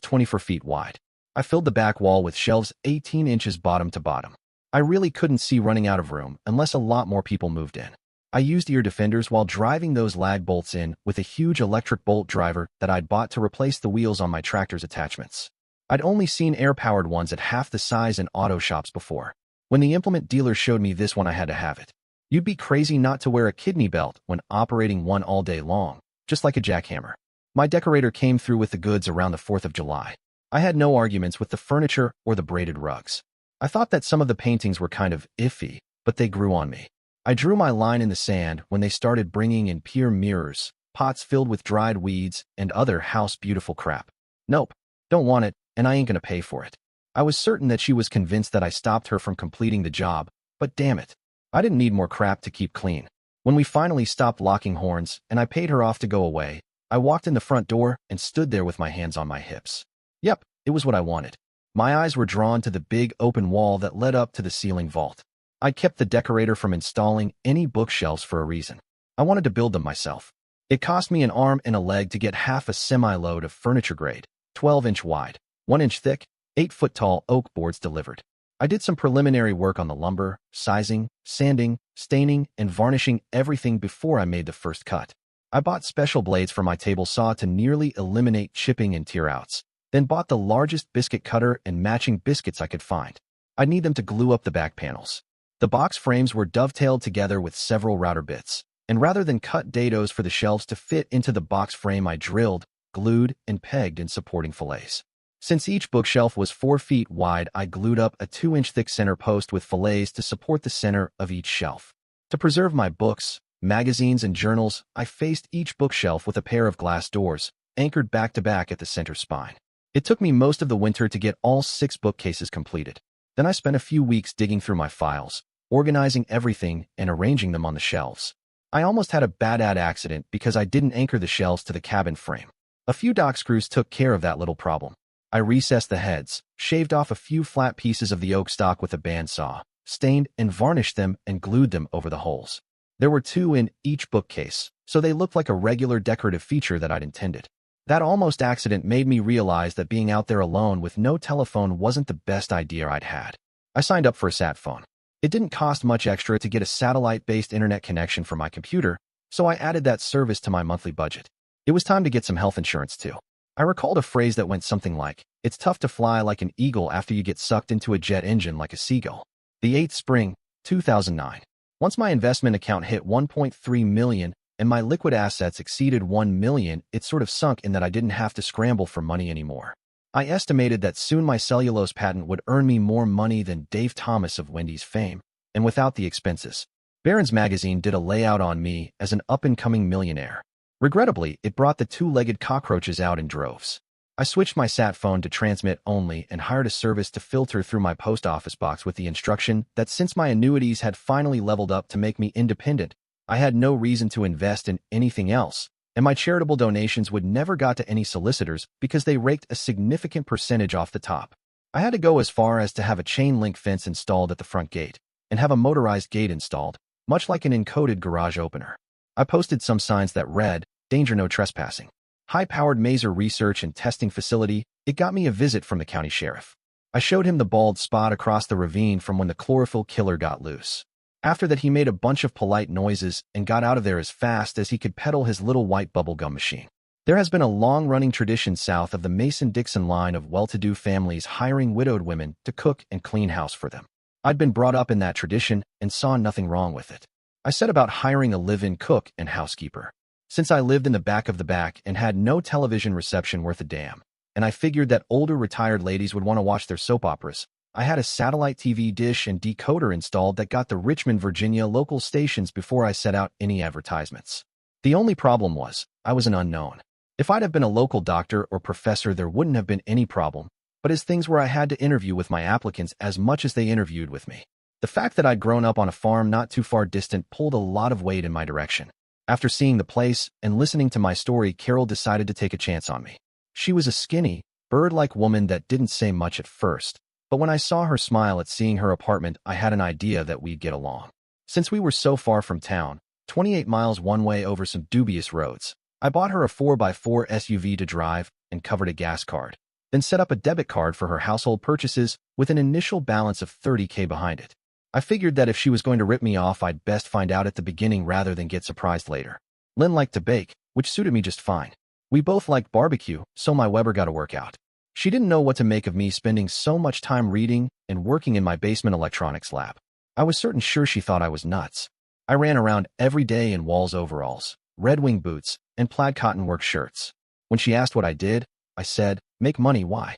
24 feet wide. I filled the back wall with shelves 18 inches bottom to bottom. I really couldn't see running out of room unless a lot more people moved in. I used ear defenders while driving those lag bolts in with a huge electric bolt driver that I'd bought to replace the wheels on my tractor's attachments. I'd only seen air-powered ones at half the size in auto shops before. When the implement dealer showed me this one, I had to have it. You'd be crazy not to wear a kidney belt when operating one all day long, just like a jackhammer. My decorator came through with the goods around the 4th of July. I had no arguments with the furniture or the braided rugs. I thought that some of the paintings were kind of iffy, but they grew on me. I drew my line in the sand when they started bringing in pier mirrors, pots filled with dried weeds, and other house-beautiful crap. Nope, don't want it, and I ain't gonna pay for it. I was certain that she was convinced that I stopped her from completing the job, but damn it, I didn't need more crap to keep clean. When we finally stopped locking horns and I paid her off to go away, I walked in the front door and stood there with my hands on my hips. Yep, it was what I wanted. My eyes were drawn to the big open wall that led up to the ceiling vault. I kept the decorator from installing any bookshelves for a reason. I wanted to build them myself. It cost me an arm and a leg to get half a semi-load of furniture-grade, 12-inch wide, 1-inch thick, 8-foot-tall oak boards delivered. I did some preliminary work on the lumber, sizing, sanding, staining, and varnishing everything before I made the first cut. I bought special blades for my table saw to nearly eliminate chipping and tear-outs, then bought the largest biscuit cutter and matching biscuits I could find. I'd need them to glue up the back panels. The box frames were dovetailed together with several router bits, and rather than cut dados for the shelves to fit into the box frame, I drilled, glued, and pegged in supporting fillets. Since each bookshelf was 4 feet wide, I glued up a 2-inch thick center post with fillets to support the center of each shelf. To preserve my books, magazines, and journals, I faced each bookshelf with a pair of glass doors, anchored back-to-back at the center spine. It took me most of the winter to get all 6 bookcases completed. Then I spent a few weeks digging through my files, organizing everything and arranging them on the shelves. I almost had a bad accident because I didn't anchor the shelves to the cabin frame. A few dock screws took care of that little problem. I recessed the heads, shaved off a few flat pieces of the oak stock with a bandsaw, stained and varnished them, and glued them over the holes. There were 2 in each bookcase, so they looked like a regular decorative feature that I'd intended. That almost accident made me realize that being out there alone with no telephone wasn't the best idea I'd had. I signed up for a sat phone. It didn't cost much extra to get a satellite-based internet connection for my computer, so I added that service to my monthly budget. It was time to get some health insurance too. I recalled a phrase that went something like, "It's tough to fly like an eagle after you get sucked into a jet engine like a seagull." The 8th spring, 2009. Once my investment account hit 1.3 million and my liquid assets exceeded 1 million, it sort of sunk in that I didn't have to scramble for money anymore. I estimated that soon my cellulose patent would earn me more money than Dave Thomas of Wendy's fame, and without the expenses. Barron's magazine did a layout on me as an up-and-coming millionaire. Regrettably, it brought the 2-legged cockroaches out in droves. I switched my sat phone to transmit only and hired a service to filter through my post office box with the instruction that since my annuities had finally leveled up to make me independent, I had no reason to invest in anything else, and my charitable donations would never got to any solicitors because they raked a significant percentage off the top. I had to go as far as to have a chain-link fence installed at the front gate and have a motorized gate installed, much like an encoded garage opener. I posted some signs that read, "Danger no trespassing." High-powered Maser research and testing facility. It got me a visit from the county sheriff. I showed him the bald spot across the ravine from when the chlorophyll killer got loose. After that, he made a bunch of polite noises and got out of there as fast as he could pedal his little white bubblegum machine. There has been a long-running tradition south of the Mason-Dixon line of well-to-do families hiring widowed women to cook and clean house for them. I'd been brought up in that tradition and saw nothing wrong with it. I set about hiring a live-in cook and housekeeper. Since I lived in the back of the back and had no television reception worth a damn, and I figured that older retired ladies would want to watch their soap operas, I had a satellite TV dish and decoder installed that got the Richmond, Virginia local stations before I set out any advertisements. The only problem was, I was an unknown. If I'd have been a local doctor or professor, there wouldn't have been any problem, but as things were, I had to interview with my applicants as much as they interviewed with me. The fact that I'd grown up on a farm not too far distant pulled a lot of weight in my direction. After seeing the place and listening to my story, Carol decided to take a chance on me. She was a skinny, bird-like woman that didn't say much at first, but when I saw her smile at seeing her apartment, I had an idea that we'd get along. Since we were so far from town, 28 miles one way over some dubious roads, I bought her a 4x4 SUV to drive and covered a gas card, then set up a debit card for her household purchases with an initial balance of $30K behind it. I figured that if she was going to rip me off, I'd best find out at the beginning rather than get surprised later. Lynn liked to bake, which suited me just fine. We both liked barbecue, so my Weber got a workout. She didn't know what to make of me spending so much time reading and working in my basement electronics lab. I was sure she thought I was nuts. I ran around every day in Walls overalls, Red Wing boots, and plaid cotton work shirts. When she asked what I did, I said, make money, why?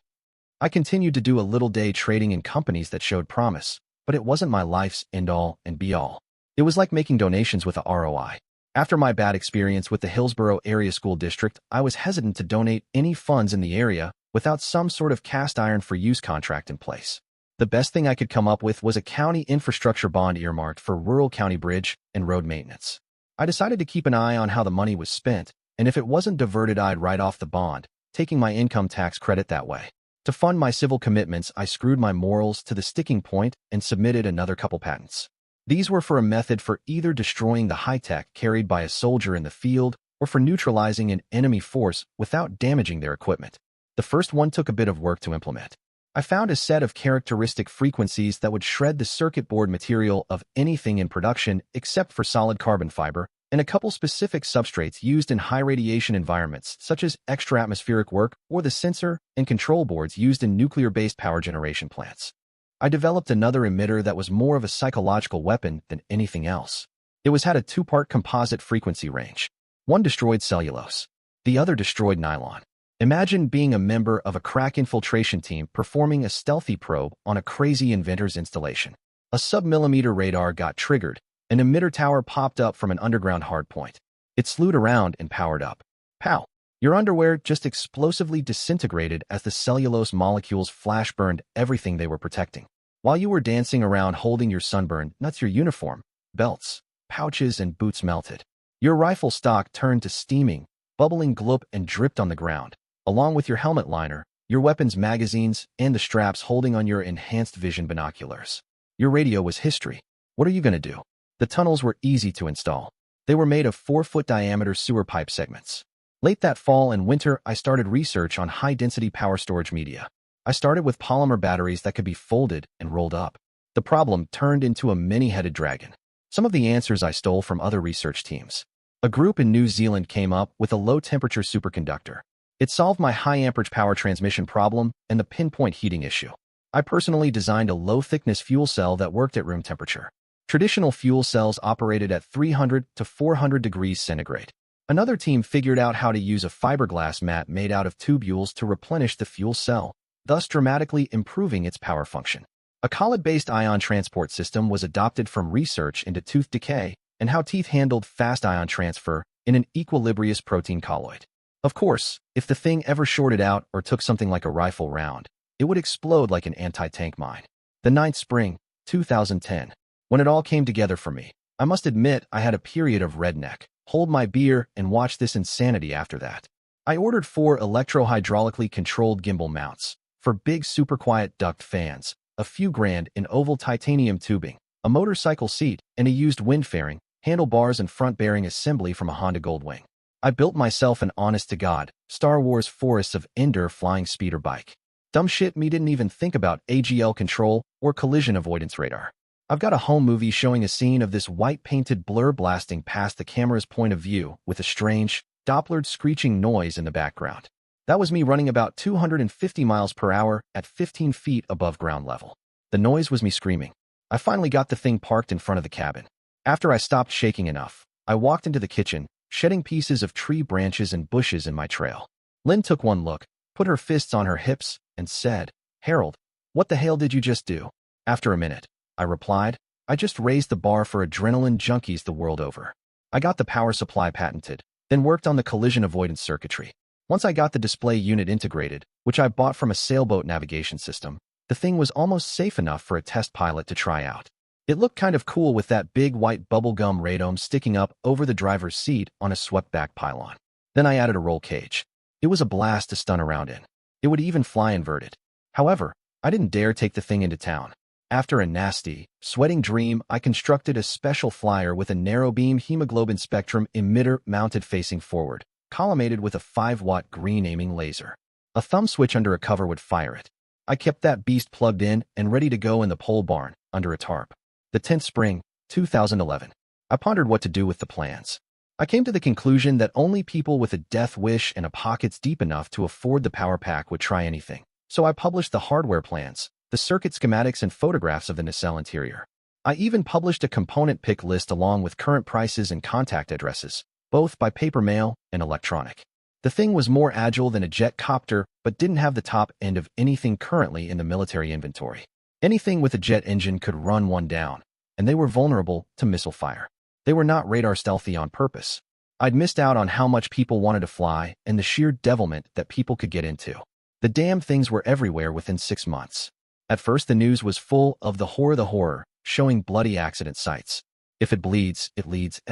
I continued to do a little day trading in companies that showed promise, but it wasn't my life's end-all and be-all. It was like making donations with a ROI. After my bad experience with the Hillsborough Area School District, I was hesitant to donate any funds in the area without some sort of cast-iron-for-use contract in place. The best thing I could come up with was a county infrastructure bond earmarked for rural county bridge and road maintenance. I decided to keep an eye on how the money was spent, and if it wasn't diverted, I'd write off the bond, taking my income tax credit that way. To fund my civil commitments, I screwed my morals to the sticking point and submitted another couple patents. These were for a method for either destroying the high-tech carried by a soldier in the field or for neutralizing an enemy force without damaging their equipment. The first one took a bit of work to implement. I found a set of characteristic frequencies that would shred the circuit board material of anything in production except for solid carbon fiber, and a couple specific substrates used in high-radiation environments, such as extra-atmospheric work or the sensor and control boards used in nuclear-based power generation plants. I developed another emitter that was more of a psychological weapon than anything else. It had a two-part composite frequency range. One destroyed cellulose. The other destroyed nylon. Imagine being a member of a crack infiltration team performing a stealthy probe on a crazy inventor's installation. A sub-millimeter radar got triggered. An emitter tower popped up from an underground hardpoint. It slewed around and powered up. Pow! Your underwear just explosively disintegrated as the cellulose molecules flash-burned everything they were protecting. While you were dancing around holding your sunburn, nuts, your uniform, belts, pouches, and boots melted. Your rifle stock turned to steaming, bubbling gloop and dripped on the ground, along with your helmet liner, your weapons magazines, and the straps holding on your enhanced vision binoculars. Your radio was history. What are you going to do? The tunnels were easy to install. They were made of 4-foot diameter sewer pipe segments. Late that fall and winter, I started research on high-density power storage media. I started with polymer batteries that could be folded and rolled up. The problem turned into a many-headed dragon. Some of the answers I stole from other research teams. A group in New Zealand came up with a low-temperature superconductor. It solved my high-amperage power transmission problem and the pinpoint heating issue. I personally designed a low-thickness fuel cell that worked at room temperature. Traditional fuel cells operated at 300 to 400 degrees centigrade. Another team figured out how to use a fiberglass mat made out of tubules to replenish the fuel cell, thus dramatically improving its power function. A colloid-based ion transport system was adopted from research into tooth decay and how teeth handled fast ion transfer in an equilibrious protein colloid. Of course, if the thing ever shorted out or took something like a rifle round, it would explode like an anti-tank mine. The 9th spring, 2010. When it all came together for me, I must admit I had a period of redneck. Hold my beer and watch this insanity after that. I ordered 4 electro-hydraulically controlled gimbal mounts for big super quiet duct fans, a few grand in oval titanium tubing, a motorcycle seat, and a used wind fairing, handlebars and front bearing assembly from a Honda Goldwing. I built myself an honest-to-God, Star Wars Forests of Endor flying speeder bike. Dumb shit me didn't even think about AGL control or collision avoidance radar. I've got a home movie showing a scene of this white-painted blur blasting past the camera's point of view with a strange, Dopplered screeching noise in the background. That was me running about 250 miles per hour at 15 feet above ground level. The noise was me screaming. I finally got the thing parked in front of the cabin. After I stopped shaking enough, I walked into the kitchen, shedding pieces of tree branches and bushes in my trail. Lynn took one look, put her fists on her hips, and said, "Harold, what the hell did you just do?" After a minute, I replied, "I just raised the bar for adrenaline junkies the world over. I got the power supply patented, then worked on the collision avoidance circuitry. Once I got the display unit integrated, which I bought from a sailboat navigation system, the thing was almost safe enough for a test pilot to try out. It looked kind of cool with that big white bubblegum radome sticking up over the driver's seat on a swept-back pylon. Then I added a roll cage. It was a blast to stun around in. It would even fly inverted. However, I didn't dare take the thing into town. After a nasty, sweating dream, I constructed a special flyer with a narrow-beam hemoglobin spectrum emitter mounted facing forward, collimated with a 5-watt green aiming laser. A thumb switch under a cover would fire it. I kept that beast plugged in and ready to go in the pole barn, under a tarp. The 10th spring, 2011. I pondered what to do with the plans. I came to the conclusion that only people with a death wish and a pockets deep enough to afford the power pack would try anything. So I published the hardware plans, the circuit schematics and photographs of the nacelle interior. I even published a component pick list along with current prices and contact addresses, both by paper mail and electronic. The thing was more agile than a jet copter, but didn't have the top end of anything currently in the military inventory. Anything with a jet engine could run one down, and they were vulnerable to missile fire. They were not radar stealthy on purpose. I'd missed out on how much people wanted to fly and the sheer devilment that people could get into. The damn things were everywhere within 6 months. At first, the news was full of the horror, showing bloody accident sites. If it bleeds, it leads,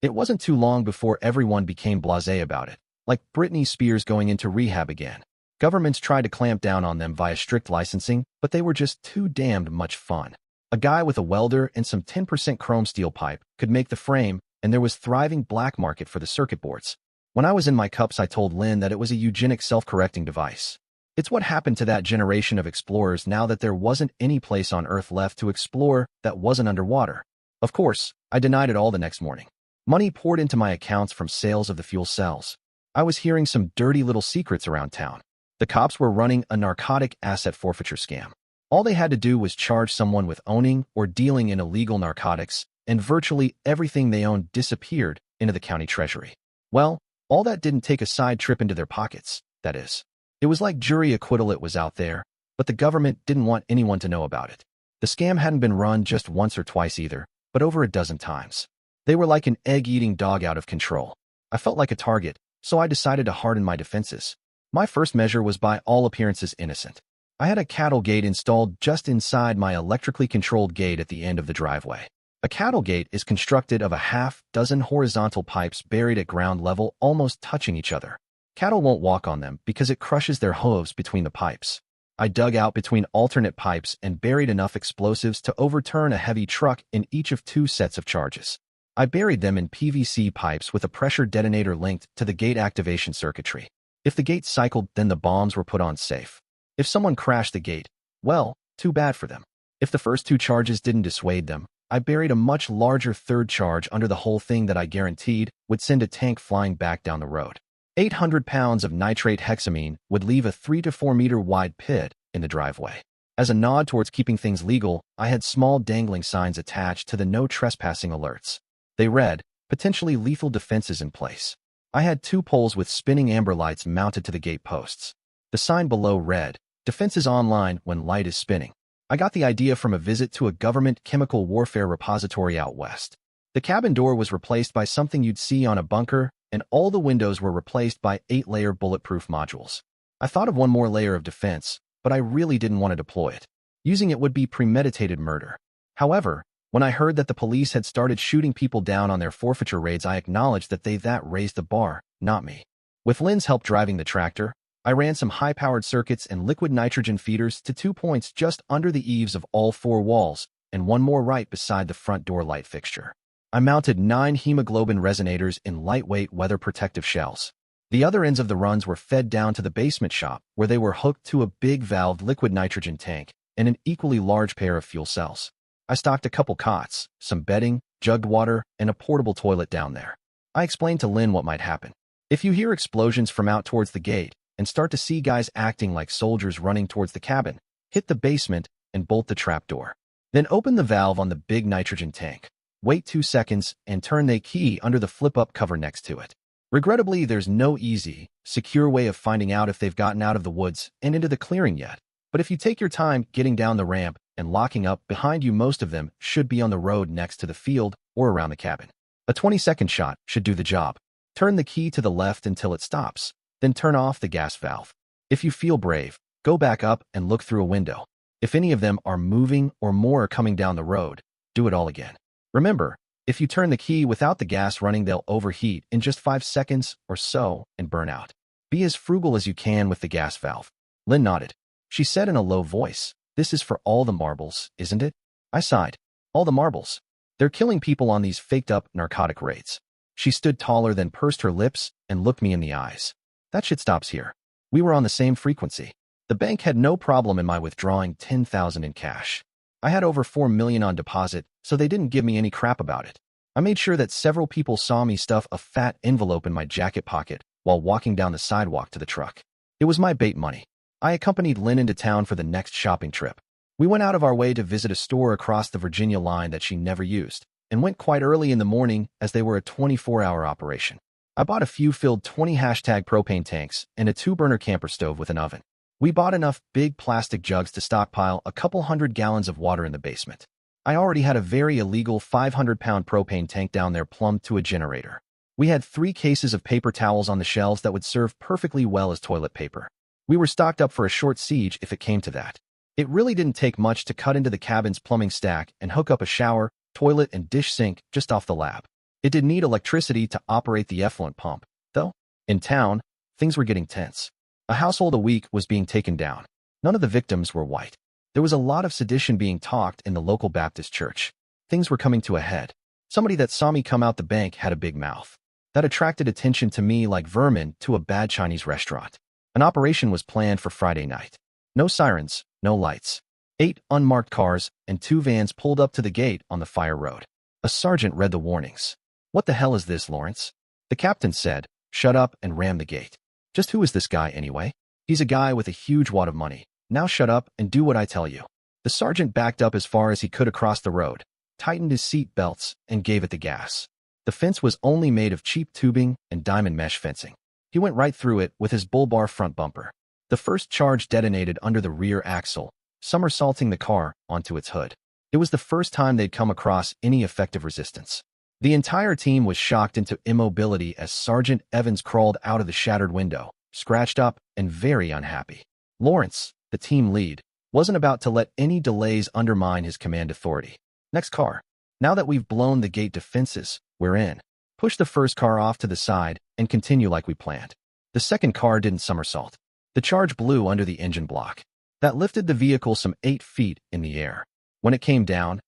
It wasn't too long before everyone became blasé about it, like Britney Spears going into rehab again. Governments tried to clamp down on them via strict licensing, but they were just too damned much fun. A guy with a welder and some 10% chrome steel pipe could make the frame, and there was thriving black market for the circuit boards. When I was in my cups, I told Lynn that it was a eugenic self-correcting device. It's what happened to that generation of explorers now that there wasn't any place on Earth left to explore that wasn't underwater. Of course, I denied it all the next morning. Money poured into my accounts from sales of the fuel cells. I was hearing some dirty little secrets around town. The cops were running a narcotic asset forfeiture scam. All they had to do was charge someone with owning or dealing in illegal narcotics, and virtually everything they owned disappeared into the county treasury. Well, all that didn't take a side trip into their pockets, that is. It was like jury acquittal. It was out there, but the government didn't want anyone to know about it. The scam hadn't been run just once or twice either, but over a dozen times. They were like an egg-eating dog out of control. I felt like a target, so I decided to harden my defenses. My first measure was by all appearances innocent. I had a cattle gate installed just inside my electrically controlled gate at the end of the driveway. A cattle gate is constructed of a half-dozen horizontal pipes buried at ground level, almost touching each other. Cattle won't walk on them because it crushes their hooves between the pipes. I dug out between alternate pipes and buried enough explosives to overturn a heavy truck in each of 2 sets of charges. I buried them in PVC pipes with a pressure detonator linked to the gate activation circuitry. If the gate cycled, then the bombs were put on safe. If someone crashed the gate, well, too bad for them. If the first 2 charges didn't dissuade them, I buried a much larger 3rd charge under the whole thing that I guaranteed would send a tank flying back down the road. 800 pounds of nitrate hexamine would leave a 3 to 4 meter wide pit in the driveway. As a nod towards keeping things legal, I had small dangling signs attached to the no trespassing alerts. They read, potentially lethal defenses in place. I had 2 poles with spinning amber lights mounted to the gate posts. The sign below read, defenses online when light is spinning. I got the idea from a visit to a government chemical warfare repository out west. The cabin door was replaced by something you'd see on a bunker, and all the windows were replaced by 8-layer bulletproof modules. I thought of one more layer of defense, but I really didn't want to deploy it. Using it would be premeditated murder. However, when I heard that the police had started shooting people down on their forfeiture raids, I acknowledged that raised the bar, not me. With Lynn's help driving the tractor, I ran some high-powered circuits and liquid nitrogen feeders to 2 points just under the eaves of all 4 walls, and one more right beside the front door light fixture. I mounted 9 hemoglobin resonators in lightweight weather protective shells. The other ends of the runs were fed down to the basement shop, where they were hooked to a big valved liquid nitrogen tank and an equally large pair of fuel cells. I stocked a couple cots, some bedding, jugged water, and a portable toilet down there. I explained to Lynn what might happen. If you hear explosions from out towards the gate and start to see guys acting like soldiers running towards the cabin, hit the basement and bolt the trap door. Then open the valve on the big nitrogen tank. Wait 2 seconds and turn the key under the flip-up cover next to it. Regrettably, there's no easy, secure way of finding out if they've gotten out of the woods and into the clearing yet. But if you take your time getting down the ramp and locking up behind you, most of them should be on the road next to the field or around the cabin. A 20-second shot should do the job. Turn the key to the left until it stops, then turn off the gas valve. If you feel brave, go back up and look through a window. If any of them are moving or more are coming down the road, do it all again. Remember, if you turn the key without the gas running, they'll overheat in just 5 seconds or so and burn out. Be as frugal as you can with the gas valve. Lynn nodded. She said in a low voice, "This is for all the marbles, isn't it?" I sighed. All the marbles. They're killing people on these faked-up narcotic raids. She stood taller, then pursed her lips and looked me in the eyes. That shit stops here. We were on the same frequency. The bank had no problem in my withdrawing $10,000 in cash. I had over $4 million on deposit, so they didn't give me any crap about it. I made sure that several people saw me stuff a fat envelope in my jacket pocket while walking down the sidewalk to the truck. It was my bait money. I accompanied Lynn into town for the next shopping trip. We went out of our way to visit a store across the Virginia line that she never used, and went quite early in the morning as they were a 24-hour operation. I bought a few filled 20 propane tanks and a 2-burner camper stove with an oven. We bought enough big plastic jugs to stockpile a couple hundred gallons of water in the basement. I already had a very illegal 500-pound propane tank down there plumbed to a generator. We had 3 cases of paper towels on the shelves that would serve perfectly well as toilet paper. We were stocked up for a short siege if it came to that. It really didn't take much to cut into the cabin's plumbing stack and hook up a shower, toilet, and dish sink just off the lab. It did need electricity to operate the effluent pump, though. In town, things were getting tense. A household a week was being taken down. None of the victims were white. There was a lot of sedition being talked in the local Baptist church. Things were coming to a head. Somebody that saw me come out the bank had a big mouth. That attracted attention to me like vermin to a bad Chinese restaurant. An operation was planned for Friday night. No sirens, no lights. 8 unmarked cars and 2 vans pulled up to the gate on the fire road. A sergeant read the warnings. "What the hell is this, Lawrence?" The captain said, "Shut up and ram the gate." "Just who is this guy anyway?" "He's a guy with a huge wad of money. Now shut up and do what I tell you." The sergeant backed up as far as he could across the road, tightened his seat belts, and gave it the gas. The fence was only made of cheap tubing and diamond mesh fencing. He went right through it with his bull bar front bumper. The first charge detonated under the rear axle, somersaulting the car onto its hood. It was the first time they'd come across any effective resistance. The entire team was shocked into immobility as Sergeant Evans crawled out of the shattered window, scratched up and very unhappy. Lawrence, the team lead, wasn't about to let any delays undermine his command authority. "Next car. Now that we've blown the gate defenses, we're in. Push the first car off to the side and continue like we planned." The second car didn't somersault. The charge blew under the engine block. That lifted the vehicle some 8 feet in the air. When it came down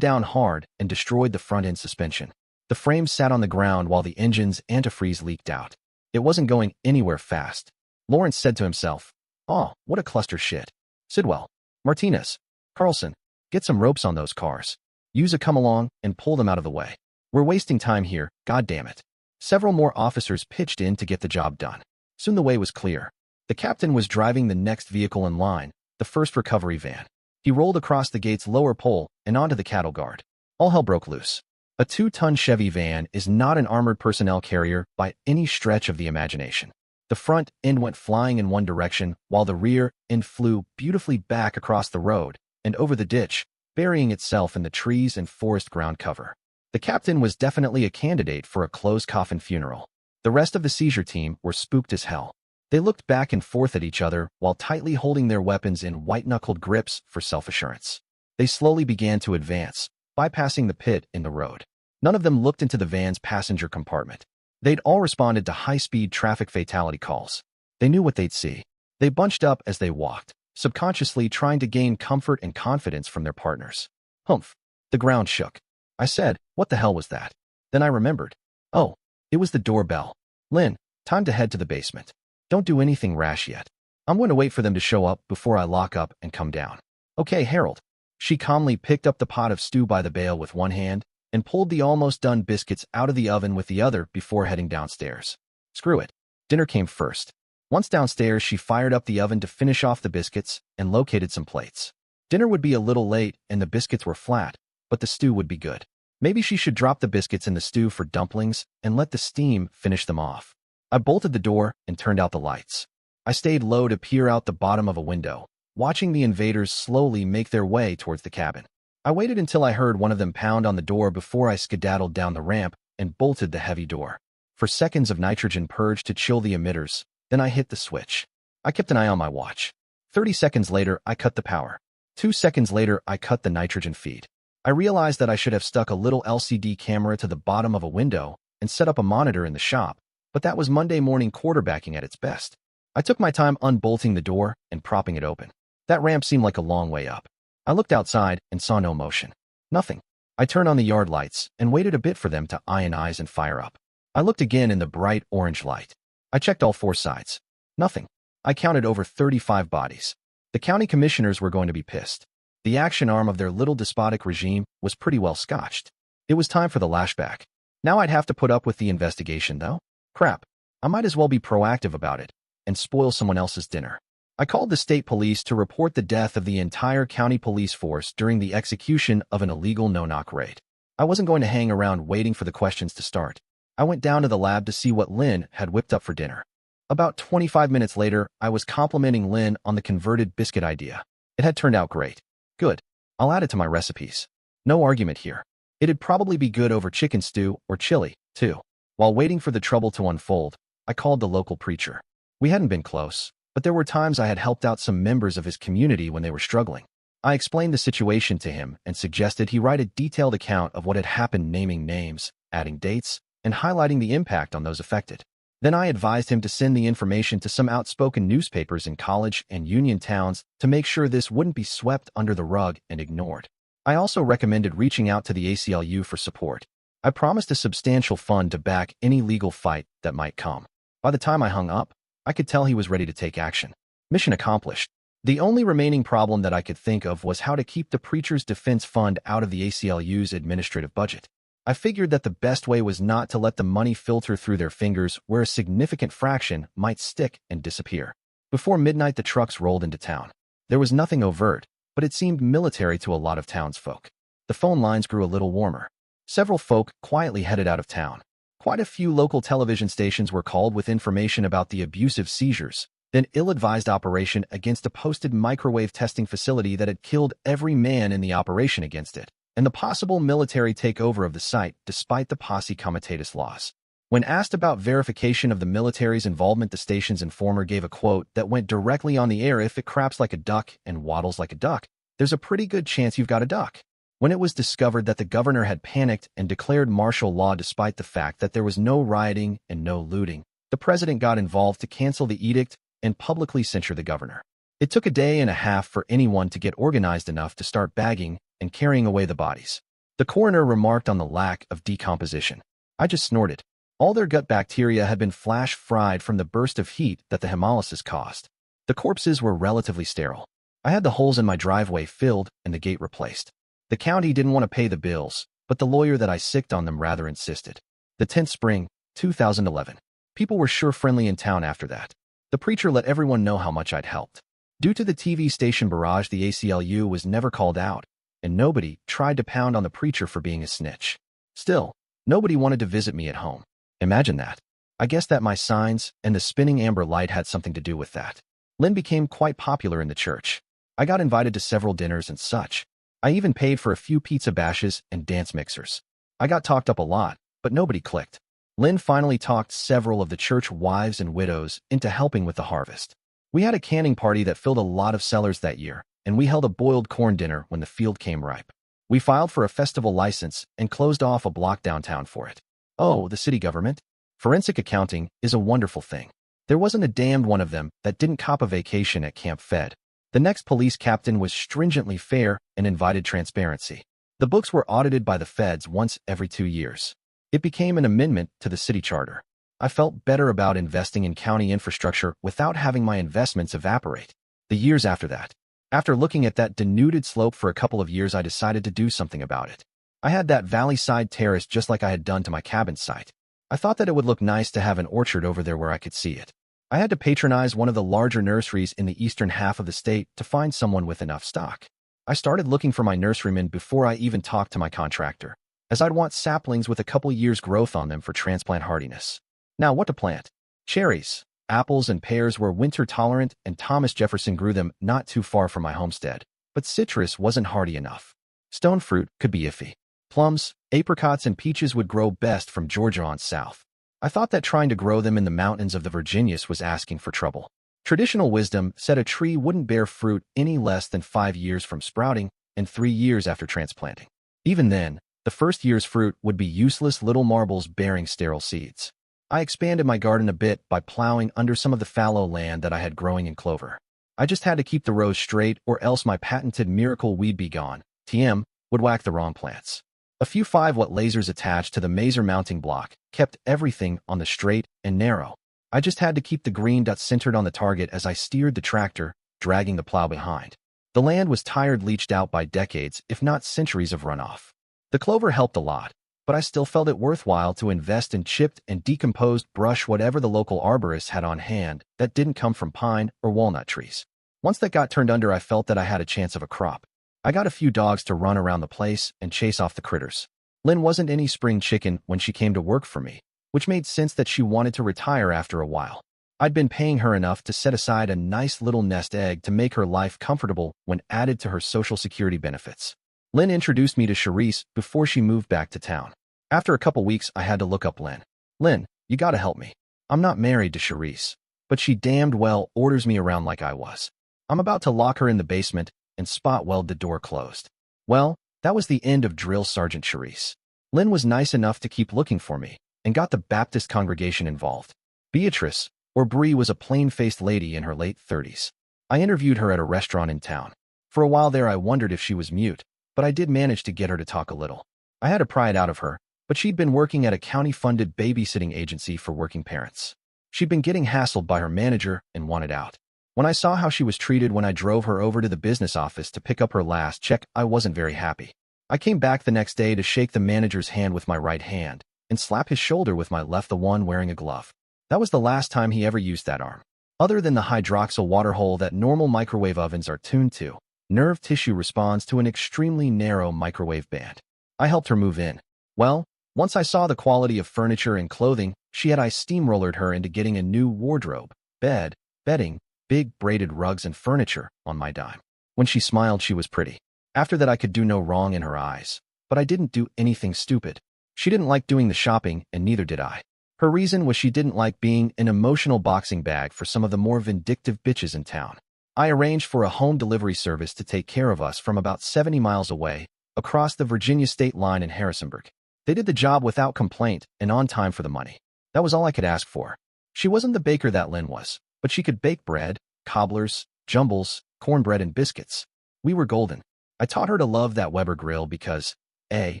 hard and destroyed the front-end suspension. The frame sat on the ground while the engine's antifreeze leaked out. It wasn't going anywhere fast. Lawrence said to himself, "Oh, what a cluster shit. Sidwell, Martinez, Carlson, get some ropes on those cars. Use a come-along and pull them out of the way. We're wasting time here, goddammit." Several more officers pitched in to get the job done. Soon the way was clear. The captain was driving the next vehicle in line, the first recovery van. He rolled across the gate's lower pole and onto the cattle guard. All hell broke loose. A 2-ton Chevy van is not an armored personnel carrier by any stretch of the imagination. The front end went flying in one direction, while the rear end flew beautifully back across the road and over the ditch, burying itself in the trees and forest ground cover. The captain was definitely a candidate for a closed coffin funeral. The rest of the seizure team were spooked as hell. They looked back and forth at each other while tightly holding their weapons in white-knuckled grips for self-assurance. They slowly began to advance, bypassing the pit in the road. None of them looked into the van's passenger compartment. They'd all responded to high-speed traffic fatality calls. They knew what they'd see. They bunched up as they walked, subconsciously trying to gain comfort and confidence from their partners. Humph. The ground shook. I said, "What the hell was that?" Then I remembered. Oh, it was the doorbell. "Lynn, time to head to the basement. Don't do anything rash yet. I'm going to wait for them to show up before I lock up and come down." "Okay, Harold." She calmly picked up the pot of stew by the bale with one hand and pulled the almost done biscuits out of the oven with the other before heading downstairs. Screw it. Dinner came first. Once downstairs, she fired up the oven to finish off the biscuits and located some plates. Dinner would be a little late and the biscuits were flat, but the stew would be good. Maybe she should drop the biscuits in the stew for dumplings and let the steam finish them off. I bolted the door and turned out the lights. I stayed low to peer out the bottom of a window, watching the invaders slowly make their way towards the cabin. I waited until I heard one of them pound on the door before I skedaddled down the ramp and bolted the heavy door. For seconds of nitrogen purged to chill the emitters, then I hit the switch. I kept an eye on my watch. 30 seconds later, I cut the power. 2 seconds later, I cut the nitrogen feed. I realized that I should have stuck a little LCD camera to the bottom of a window and set up a monitor in the shop, but that was Monday morning quarterbacking at its best. I took my time unbolting the door and propping it open. That ramp seemed like a long way up. I looked outside and saw no motion. Nothing. I turned on the yard lights and waited a bit for them to ionize and fire up. I looked again in the bright orange light. I checked all 4 sides. Nothing. I counted over 35 bodies. The county commissioners were going to be pissed. The action arm of their little despotic regime was pretty well scotched. It was time for the lashback. Now I'd have to put up with the investigation, though. Crap. I might as well be proactive about it and spoil someone else's dinner. I called the state police to report the death of the entire county police force during the execution of an illegal no-knock raid. I wasn't going to hang around waiting for the questions to start. I went down to the lab to see what Lynn had whipped up for dinner. About 25 minutes later, I was complimenting Lynn on the converted biscuit idea. It had turned out great. Good. I'll add it to my recipes. No argument here. It'd probably be good over chicken stew or chili, too. While waiting for the trouble to unfold, I called the local preacher. We hadn't been close, but there were times I had helped out some members of his community when they were struggling. I explained the situation to him and suggested he write a detailed account of what had happened, naming names, adding dates, and highlighting the impact on those affected. Then I advised him to send the information to some outspoken newspapers in college and union towns to make sure this wouldn't be swept under the rug and ignored. I also recommended reaching out to the ACLU for support. I promised a substantial fund to back any legal fight that might come. By the time I hung up, I could tell he was ready to take action. Mission accomplished. The only remaining problem that I could think of was how to keep the preacher's defense fund out of the ACLU's administrative budget. I figured that the best way was not to let the money filter through their fingers where a significant fraction might stick and disappear. Before midnight, the trucks rolled into town. There was nothing overt, but it seemed military to a lot of townsfolk. The phone lines grew a little warmer. Several folk quietly headed out of town. Quite a few local television stations were called with information about the abusive seizures, then ill-advised operation against a posted microwave testing facility that had killed every man in the operation against it, and the possible military takeover of the site despite the posse comitatus laws. When asked about verification of the military's involvement, the station's informer gave a quote that went directly on the air: "If it craps like a duck and waddles like a duck, there's a pretty good chance you've got a duck." When it was discovered that the governor had panicked and declared martial law despite the fact that there was no rioting and no looting, the president got involved to cancel the edict and publicly censure the governor. It took a day and a half for anyone to get organized enough to start bagging and carrying away the bodies. The coroner remarked on the lack of decomposition. I just snorted. All their gut bacteria had been flash fried from the burst of heat that the hemolysis caused. The corpses were relatively sterile. I had the holes in my driveway filled and the gate replaced. The county didn't want to pay the bills, but the lawyer that I sicked on them rather insisted. The 10th spring, 2011. People were sure friendly in town after that. The preacher let everyone know how much I'd helped. Due to the TV station barrage, the ACLU was never called out, and nobody tried to pound on the preacher for being a snitch. Still, nobody wanted to visit me at home. Imagine that. I guess that my signs and the spinning amber light had something to do with that. Lynn became quite popular in the church. I got invited to several dinners and such. I even paid for a few pizza bashes and dance mixers. I got talked up a lot, but nobody clicked. Lynn finally talked several of the church wives and widows into helping with the harvest. We had a canning party that filled a lot of cellars that year, and we held a boiled corn dinner when the field came ripe. We filed for a festival license and closed off a block downtown for it. Oh, the city government? Forensic accounting is a wonderful thing. There wasn't a damned one of them that didn't cop a vacation at Camp Fed. The next police captain was stringently fair and invited transparency. The books were audited by the feds once every 2 years. It became an amendment to the city charter. I felt better about investing in county infrastructure without having my investments evaporate. The years after that, after looking at that denuded slope for a couple of years, I decided to do something about it. I had that valley side terrace just like I had done to my cabin site. I thought that it would look nice to have an orchard over there where I could see it. I had to patronize one of the larger nurseries in the eastern half of the state to find someone with enough stock. I started looking for my nurseryman before I even talked to my contractor, as I'd want saplings with a couple years growth on them for transplant hardiness. Now, what to plant? Cherries, apples, and pears were winter tolerant, and Thomas Jefferson grew them not too far from my homestead. But citrus wasn't hardy enough. Stone fruit could be iffy. Plums, apricots, and peaches would grow best from Georgia on south. I thought that trying to grow them in the mountains of the Virginias was asking for trouble. Traditional wisdom said a tree wouldn't bear fruit any less than 5 years from sprouting and 3 years after transplanting. Even then, the first year's fruit would be useless little marbles bearing sterile seeds. I expanded my garden a bit by plowing under some of the fallow land that I had growing in clover. I just had to keep the rows straight or else my patented miracle weed be gone, TM, would whack the wrong plants. A few 5-watt lasers attached to the mazer mounting block kept everything on the straight and narrow. I just had to keep the green dot centered on the target as I steered the tractor, dragging the plow behind. The land was tired, leached out by decades, if not centuries of runoff. The clover helped a lot, but I still felt it worthwhile to invest in chipped and decomposed brush, whatever the local arborist had on hand, that didn't come from pine or walnut trees. Once that got turned under, I felt that I had a chance of a crop. I got a few dogs to run around the place and chase off the critters. Lynn wasn't any spring chicken when she came to work for me, which made sense that she wanted to retire after a while. I'd been paying her enough to set aside a nice little nest egg to make her life comfortable when added to her Social Security benefits. Lynn introduced me to Charisse before she moved back to town. After a couple weeks, I had to look up Lynn. Lynn, you gotta help me. I'm not married to Charisse, but she damned well orders me around like I was. I'm about to lock her in the basement and spot weld the door closed. Well, that was the end of Drill Sergeant Charisse. Lynn was nice enough to keep looking for me and got the Baptist congregation involved. Beatrice, or Bree, was a plain-faced lady in her late 30s. I interviewed her at a restaurant in town. For a while there, I wondered if she was mute, but I did manage to get her to talk a little. I had to pry it out of her, but she'd been working at a county-funded babysitting agency for working parents. She'd been getting hassled by her manager and wanted out. When I saw how she was treated when I drove her over to the business office to pick up her last check, I wasn't very happy. I came back the next day to shake the manager's hand with my right hand and slap his shoulder with my left, the one wearing a glove. That was the last time he ever used that arm. Other than the hydroxyl water hole that normal microwave ovens are tuned to, nerve tissue responds to an extremely narrow microwave band. I helped her move in. Well, once I saw the quality of furniture and clothing, she had I steamrollered her into getting a new wardrobe, bed, bedding, big braided rugs and furniture on my dime. When she smiled, she was pretty. After that, I could do no wrong in her eyes. But I didn't do anything stupid. She didn't like doing the shopping, and neither did I. Her reason was she didn't like being an emotional boxing bag for some of the more vindictive bitches in town. I arranged for a home delivery service to take care of us from about 70 miles away, across the Virginia state line in Harrisonburg. They did the job without complaint and on time for the money. That was all I could ask for. She wasn't the baker that Lynn was, but she could bake bread, cobblers, jumbles, cornbread, and biscuits. We were golden. I taught her to love that Weber grill because A,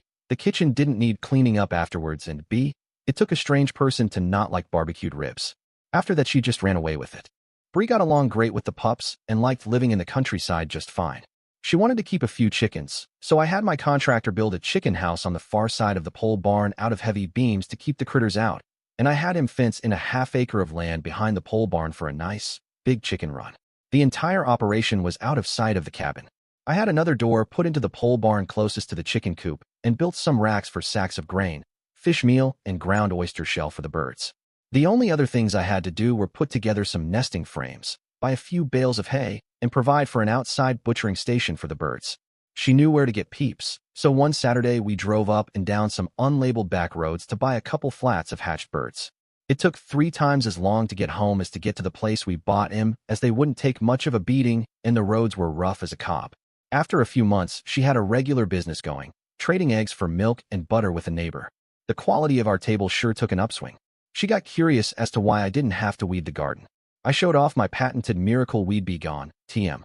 the kitchen didn't need cleaning up afterwards, and B, it took a strange person to not like barbecued ribs. After that, she just ran away with it. Bree got along great with the pups and liked living in the countryside just fine. She wanted to keep a few chickens, so I had my contractor build a chicken house on the far side of the pole barn out of heavy beams to keep the critters out, and I had him fence in a half-acre of land behind the pole barn for a nice, big chicken run. The entire operation was out of sight of the cabin. I had another door put into the pole barn closest to the chicken coop and built some racks for sacks of grain, fish meal, and ground oyster shell for the birds. The only other things I had to do were put together some nesting frames, buy a few bales of hay, and provide for an outside butchering station for the birds. She knew where to get peeps, so one Saturday we drove up and down some unlabeled back roads to buy a couple flats of hatched birds. It took 3 times as long to get home as to get to the place we bought him, as they wouldn't take much of a beating and the roads were rough as a cob. After a few months, she had a regular business going, trading eggs for milk and butter with a neighbor. The quality of our table sure took an upswing. She got curious as to why I didn't have to weed the garden. I showed off my patented Miracle Weed Be Gone, TM.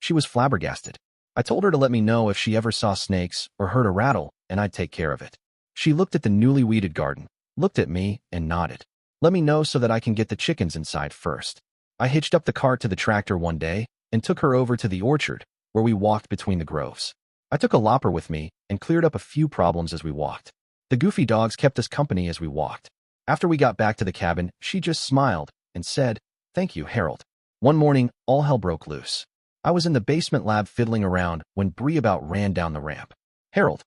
She was flabbergasted. I told her to let me know if she ever saw snakes or heard a rattle, and I'd take care of it. She looked at the newly weeded garden, looked at me, and nodded. Let me know so that I can get the chickens inside first. I hitched up the cart to the tractor one day and took her over to the orchard, where we walked between the groves. I took a lopper with me and cleared up a few problems as we walked. The goofy dogs kept us company as we walked. After we got back to the cabin, she just smiled and said, "Thank you, Harold." One morning, all hell broke loose. I was in the basement lab fiddling around when Bree about ran down the ramp. Harold,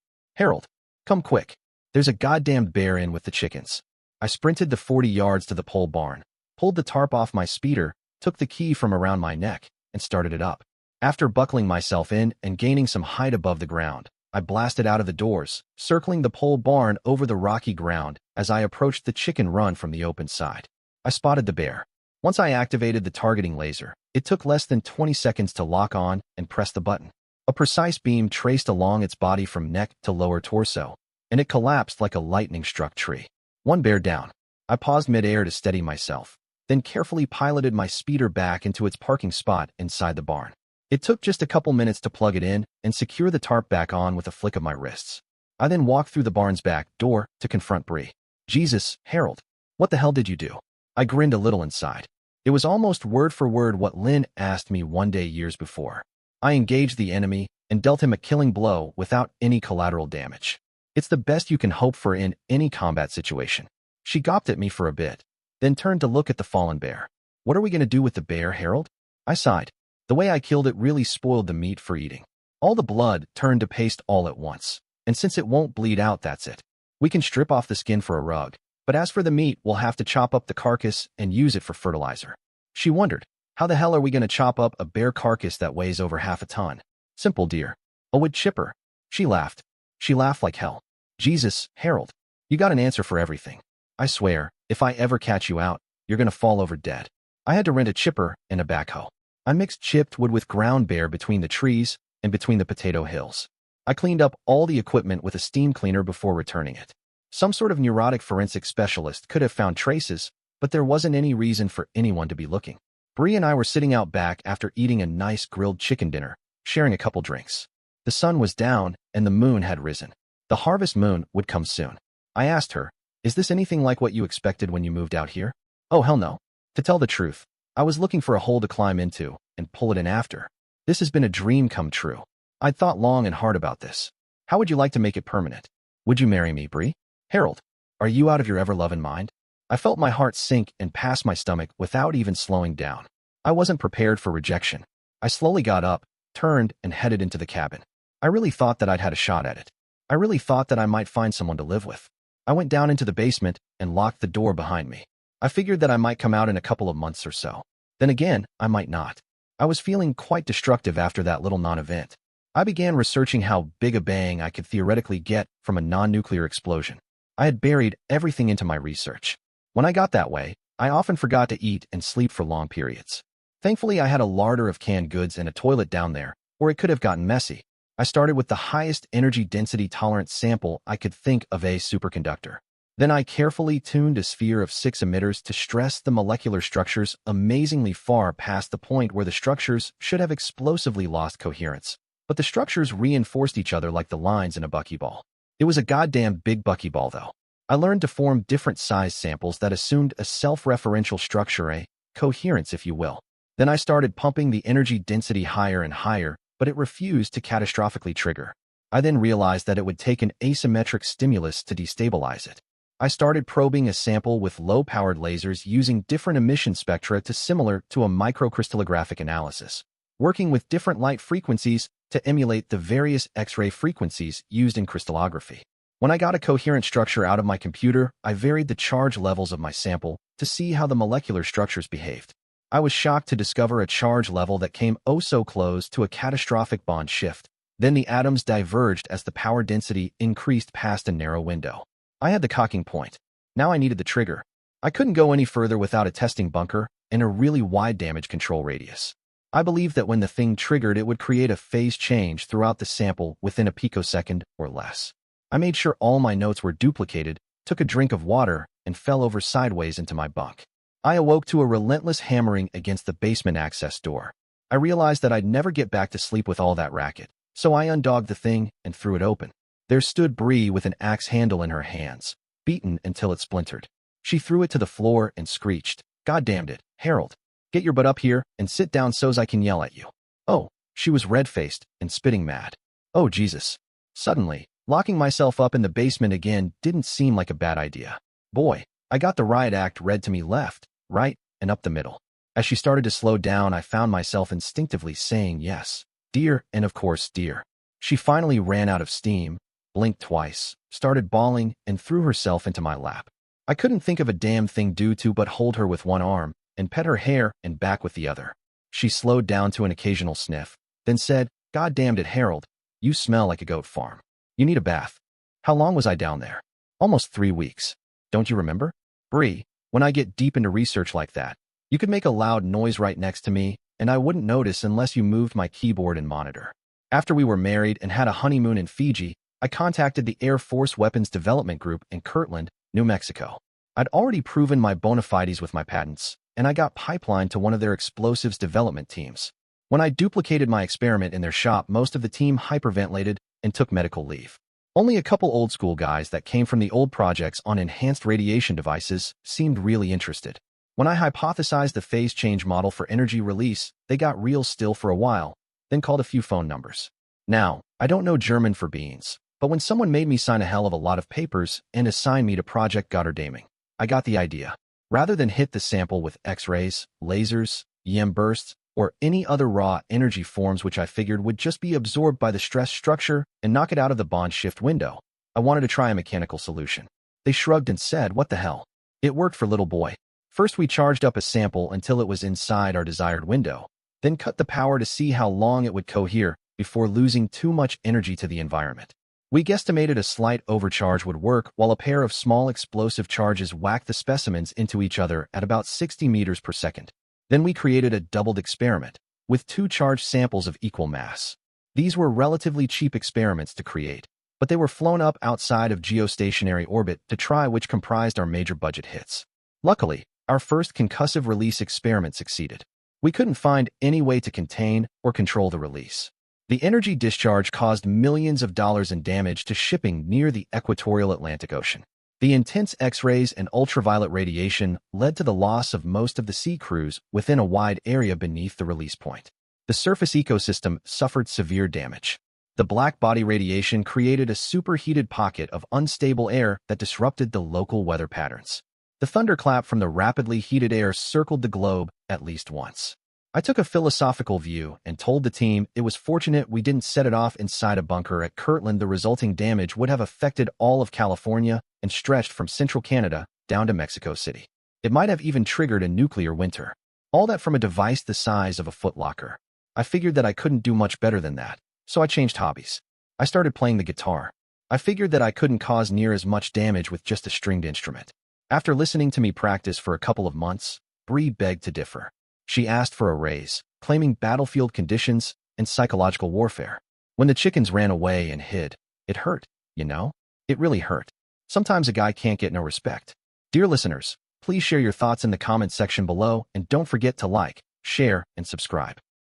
come quick. There's a goddamned bear in with the chickens." I sprinted the 40 yards to the pole barn, pulled the tarp off my speeder, took the key from around my neck, and started it up. After buckling myself in and gaining some height above the ground, I blasted out of the doors, circling the pole barn over the rocky ground as I approached the chicken run from the open side. I spotted the bear. Once I activated the targeting laser, it took less than 20 seconds to lock on and press the button. A precise beam traced along its body from neck to lower torso, and it collapsed like a lightning-struck tree. One bear down. I paused mid-air to steady myself, then carefully piloted my speeder back into its parking spot inside the barn. It took just a couple minutes to plug it in and secure the tarp back on with a flick of my wrists. I then walked through the barn's back door to confront Bree. "Jesus, Harold, what the hell did you do?" I grinned a little inside. It was almost word for word what Lynn asked me one day years before. I engaged the enemy and dealt him a killing blow without any collateral damage. It's the best you can hope for in any combat situation. She gawped at me for a bit, then turned to look at the fallen bear. What are we going to do with the bear, Harold? I sighed. The way I killed it really spoiled the meat for eating. All the blood turned to paste all at once. And since it won't bleed out, that's it. We can strip off the skin for a rug. But as for the meat, we'll have to chop up the carcass and use it for fertilizer. She wondered, how the hell are we going to chop up a bear carcass that weighs over half a ton? Simple, dear. A wood chipper. She laughed. She laughed like hell. Jesus, Harold, you got an answer for everything. I swear, if I ever catch you out, you're going to fall over dead. I had to rent a chipper and a backhoe. I mixed chipped wood with ground bare between the trees and between the potato hills. I cleaned up all the equipment with a steam cleaner before returning it. Some sort of neurotic forensic specialist could have found traces, but there wasn't any reason for anyone to be looking. Bree and I were sitting out back after eating a nice grilled chicken dinner, sharing a couple drinks. The sun was down and the moon had risen. The harvest moon would come soon. I asked her, is this anything like what you expected when you moved out here? Oh, hell no. To tell the truth, I was looking for a hole to climb into and pull it in after. This has been a dream come true. I'd thought long and hard about this. How would you like to make it permanent? Would you marry me, Bree? Harold, are you out of your ever-loving mind? I felt my heart sink and pass my stomach without even slowing down. I wasn't prepared for rejection. I slowly got up, turned, and headed into the cabin. I really thought that I'd had a shot at it. I really thought that I might find someone to live with. I went down into the basement and locked the door behind me. I figured that I might come out in a couple of months or so. Then again, I might not. I was feeling quite destructive after that little non-event. I began researching how big a bang I could theoretically get from a non-nuclear explosion. I had buried everything into my research. When I got that way, I often forgot to eat and sleep for long periods. Thankfully, I had a larder of canned goods and a toilet down there, or it could have gotten messy. I started with the highest energy density tolerant sample I could think of, a superconductor. Then I carefully tuned a sphere of 6 emitters to stress the molecular structures amazingly far past the point where the structures should have explosively lost coherence. But the structures reinforced each other like the lines in a buckyball. It was a goddamn big buckyball, though. I learned to form different size samples that assumed a self-referential structure, a coherence, if you will. Then I started pumping the energy density higher and higher, but it refused to catastrophically trigger. I then realized that it would take an asymmetric stimulus to destabilize it. I started probing a sample with low-powered lasers using different emission spectra to similar to a microcrystallographic analysis, working with different light frequencies to emulate the various X-ray frequencies used in crystallography. When I got a coherent structure out of my computer, I varied the charge levels of my sample to see how the molecular structures behaved. I was shocked to discover a charge level that came oh so close to a catastrophic bond shift. Then the atoms diverged as the power density increased past a narrow window. I had the cocking point. Now I needed the trigger. I couldn't go any further without a testing bunker and a really wide damage control radius. I believed that when the thing triggered, it would create a phase change throughout the sample within a picosecond or less. I made sure all my notes were duplicated, took a drink of water, and fell over sideways into my bunk. I awoke to a relentless hammering against the basement access door. I realized that I'd never get back to sleep with all that racket, so I undogged the thing and threw it open. There stood Bree with an axe handle in her hands, beaten until it splintered. She threw it to the floor and screeched, "God damned it, Harold. Get your butt up here and sit down so's I can yell at you." Oh, she was red-faced and spitting mad. Oh, Jesus. Suddenly, locking myself up in the basement again didn't seem like a bad idea. Boy, I got the riot act read to me left, right, and up the middle. As she started to slow down, I found myself instinctively saying yes, dear, and of course, dear. She finally ran out of steam, blinked twice, started bawling, and threw herself into my lap. I couldn't think of a damn thing to but hold her with one arm and pet her hair and back with the other. She slowed down to an occasional sniff, then said, "God damned it, Harold. You smell like a goat farm. You need a bath." How long was I down there? Almost 3 weeks. Don't you remember? Bree, when I get deep into research like that, you could make a loud noise right next to me, and I wouldn't notice unless you moved my keyboard and monitor. After we were married and had a honeymoon in Fiji, I contacted the Air Force Weapons Development Group in Kirtland, New Mexico. I'd already proven my bona fides with my patents, and I got pipelined to one of their explosives development teams. When I duplicated my experiment in their shop, most of the team hyperventilated and took medical leave. Only a couple old-school guys that came from the old projects on enhanced radiation devices seemed really interested. When I hypothesized the phase change model for energy release, they got real still for a while, then called a few phone numbers. Now, I don't know German for beans, but when someone made me sign a hell of a lot of papers and assigned me to Project Gotterdaming, I got the idea. Rather than hit the sample with X-rays, lasers, EM bursts, or any other raw energy forms which I figured would just be absorbed by the stress structure and knock it out of the bond shift window, I wanted to try a mechanical solution. They shrugged and said, "What the hell?" It worked for little boy. First, we charged up a sample until it was inside our desired window, then cut the power to see how long it would cohere before losing too much energy to the environment. We guesstimated a slight overcharge would work while a pair of small explosive charges whacked the specimens into each other at about 60 meters per second. Then we created a doubled experiment with 2 charged samples of equal mass. These were relatively cheap experiments to create, but they were flown up outside of geostationary orbit to try, which comprised our major budget hits. Luckily, our first concussive release experiment succeeded. We couldn't find any way to contain or control the release. The energy discharge caused millions of dollars in damage to shipping near the equatorial Atlantic Ocean. The intense X-rays and ultraviolet radiation led to the loss of most of the sea crews within a wide area beneath the release point. The surface ecosystem suffered severe damage. The black body radiation created a superheated pocket of unstable air that disrupted the local weather patterns. The thunderclap from the rapidly heated air circled the globe at least once. I took a philosophical view and told the team it was fortunate we didn't set it off inside a bunker at Kirtland. The resulting damage would have affected all of California and stretched from central Canada down to Mexico City. It might have even triggered a nuclear winter. All that from a device the size of a footlocker. I figured that I couldn't do much better than that, so I changed hobbies. I started playing the guitar. I figured that I couldn't cause near as much damage with just a stringed instrument. After listening to me practice for a couple of months, Bree begged to differ. She asked for a raise, claiming battlefield conditions and psychological warfare. When the chickens ran away and hid, it hurt, you know? It really hurt. Sometimes a guy can't get no respect. Dear listeners, please share your thoughts in the comments section below and don't forget to like, share, and subscribe.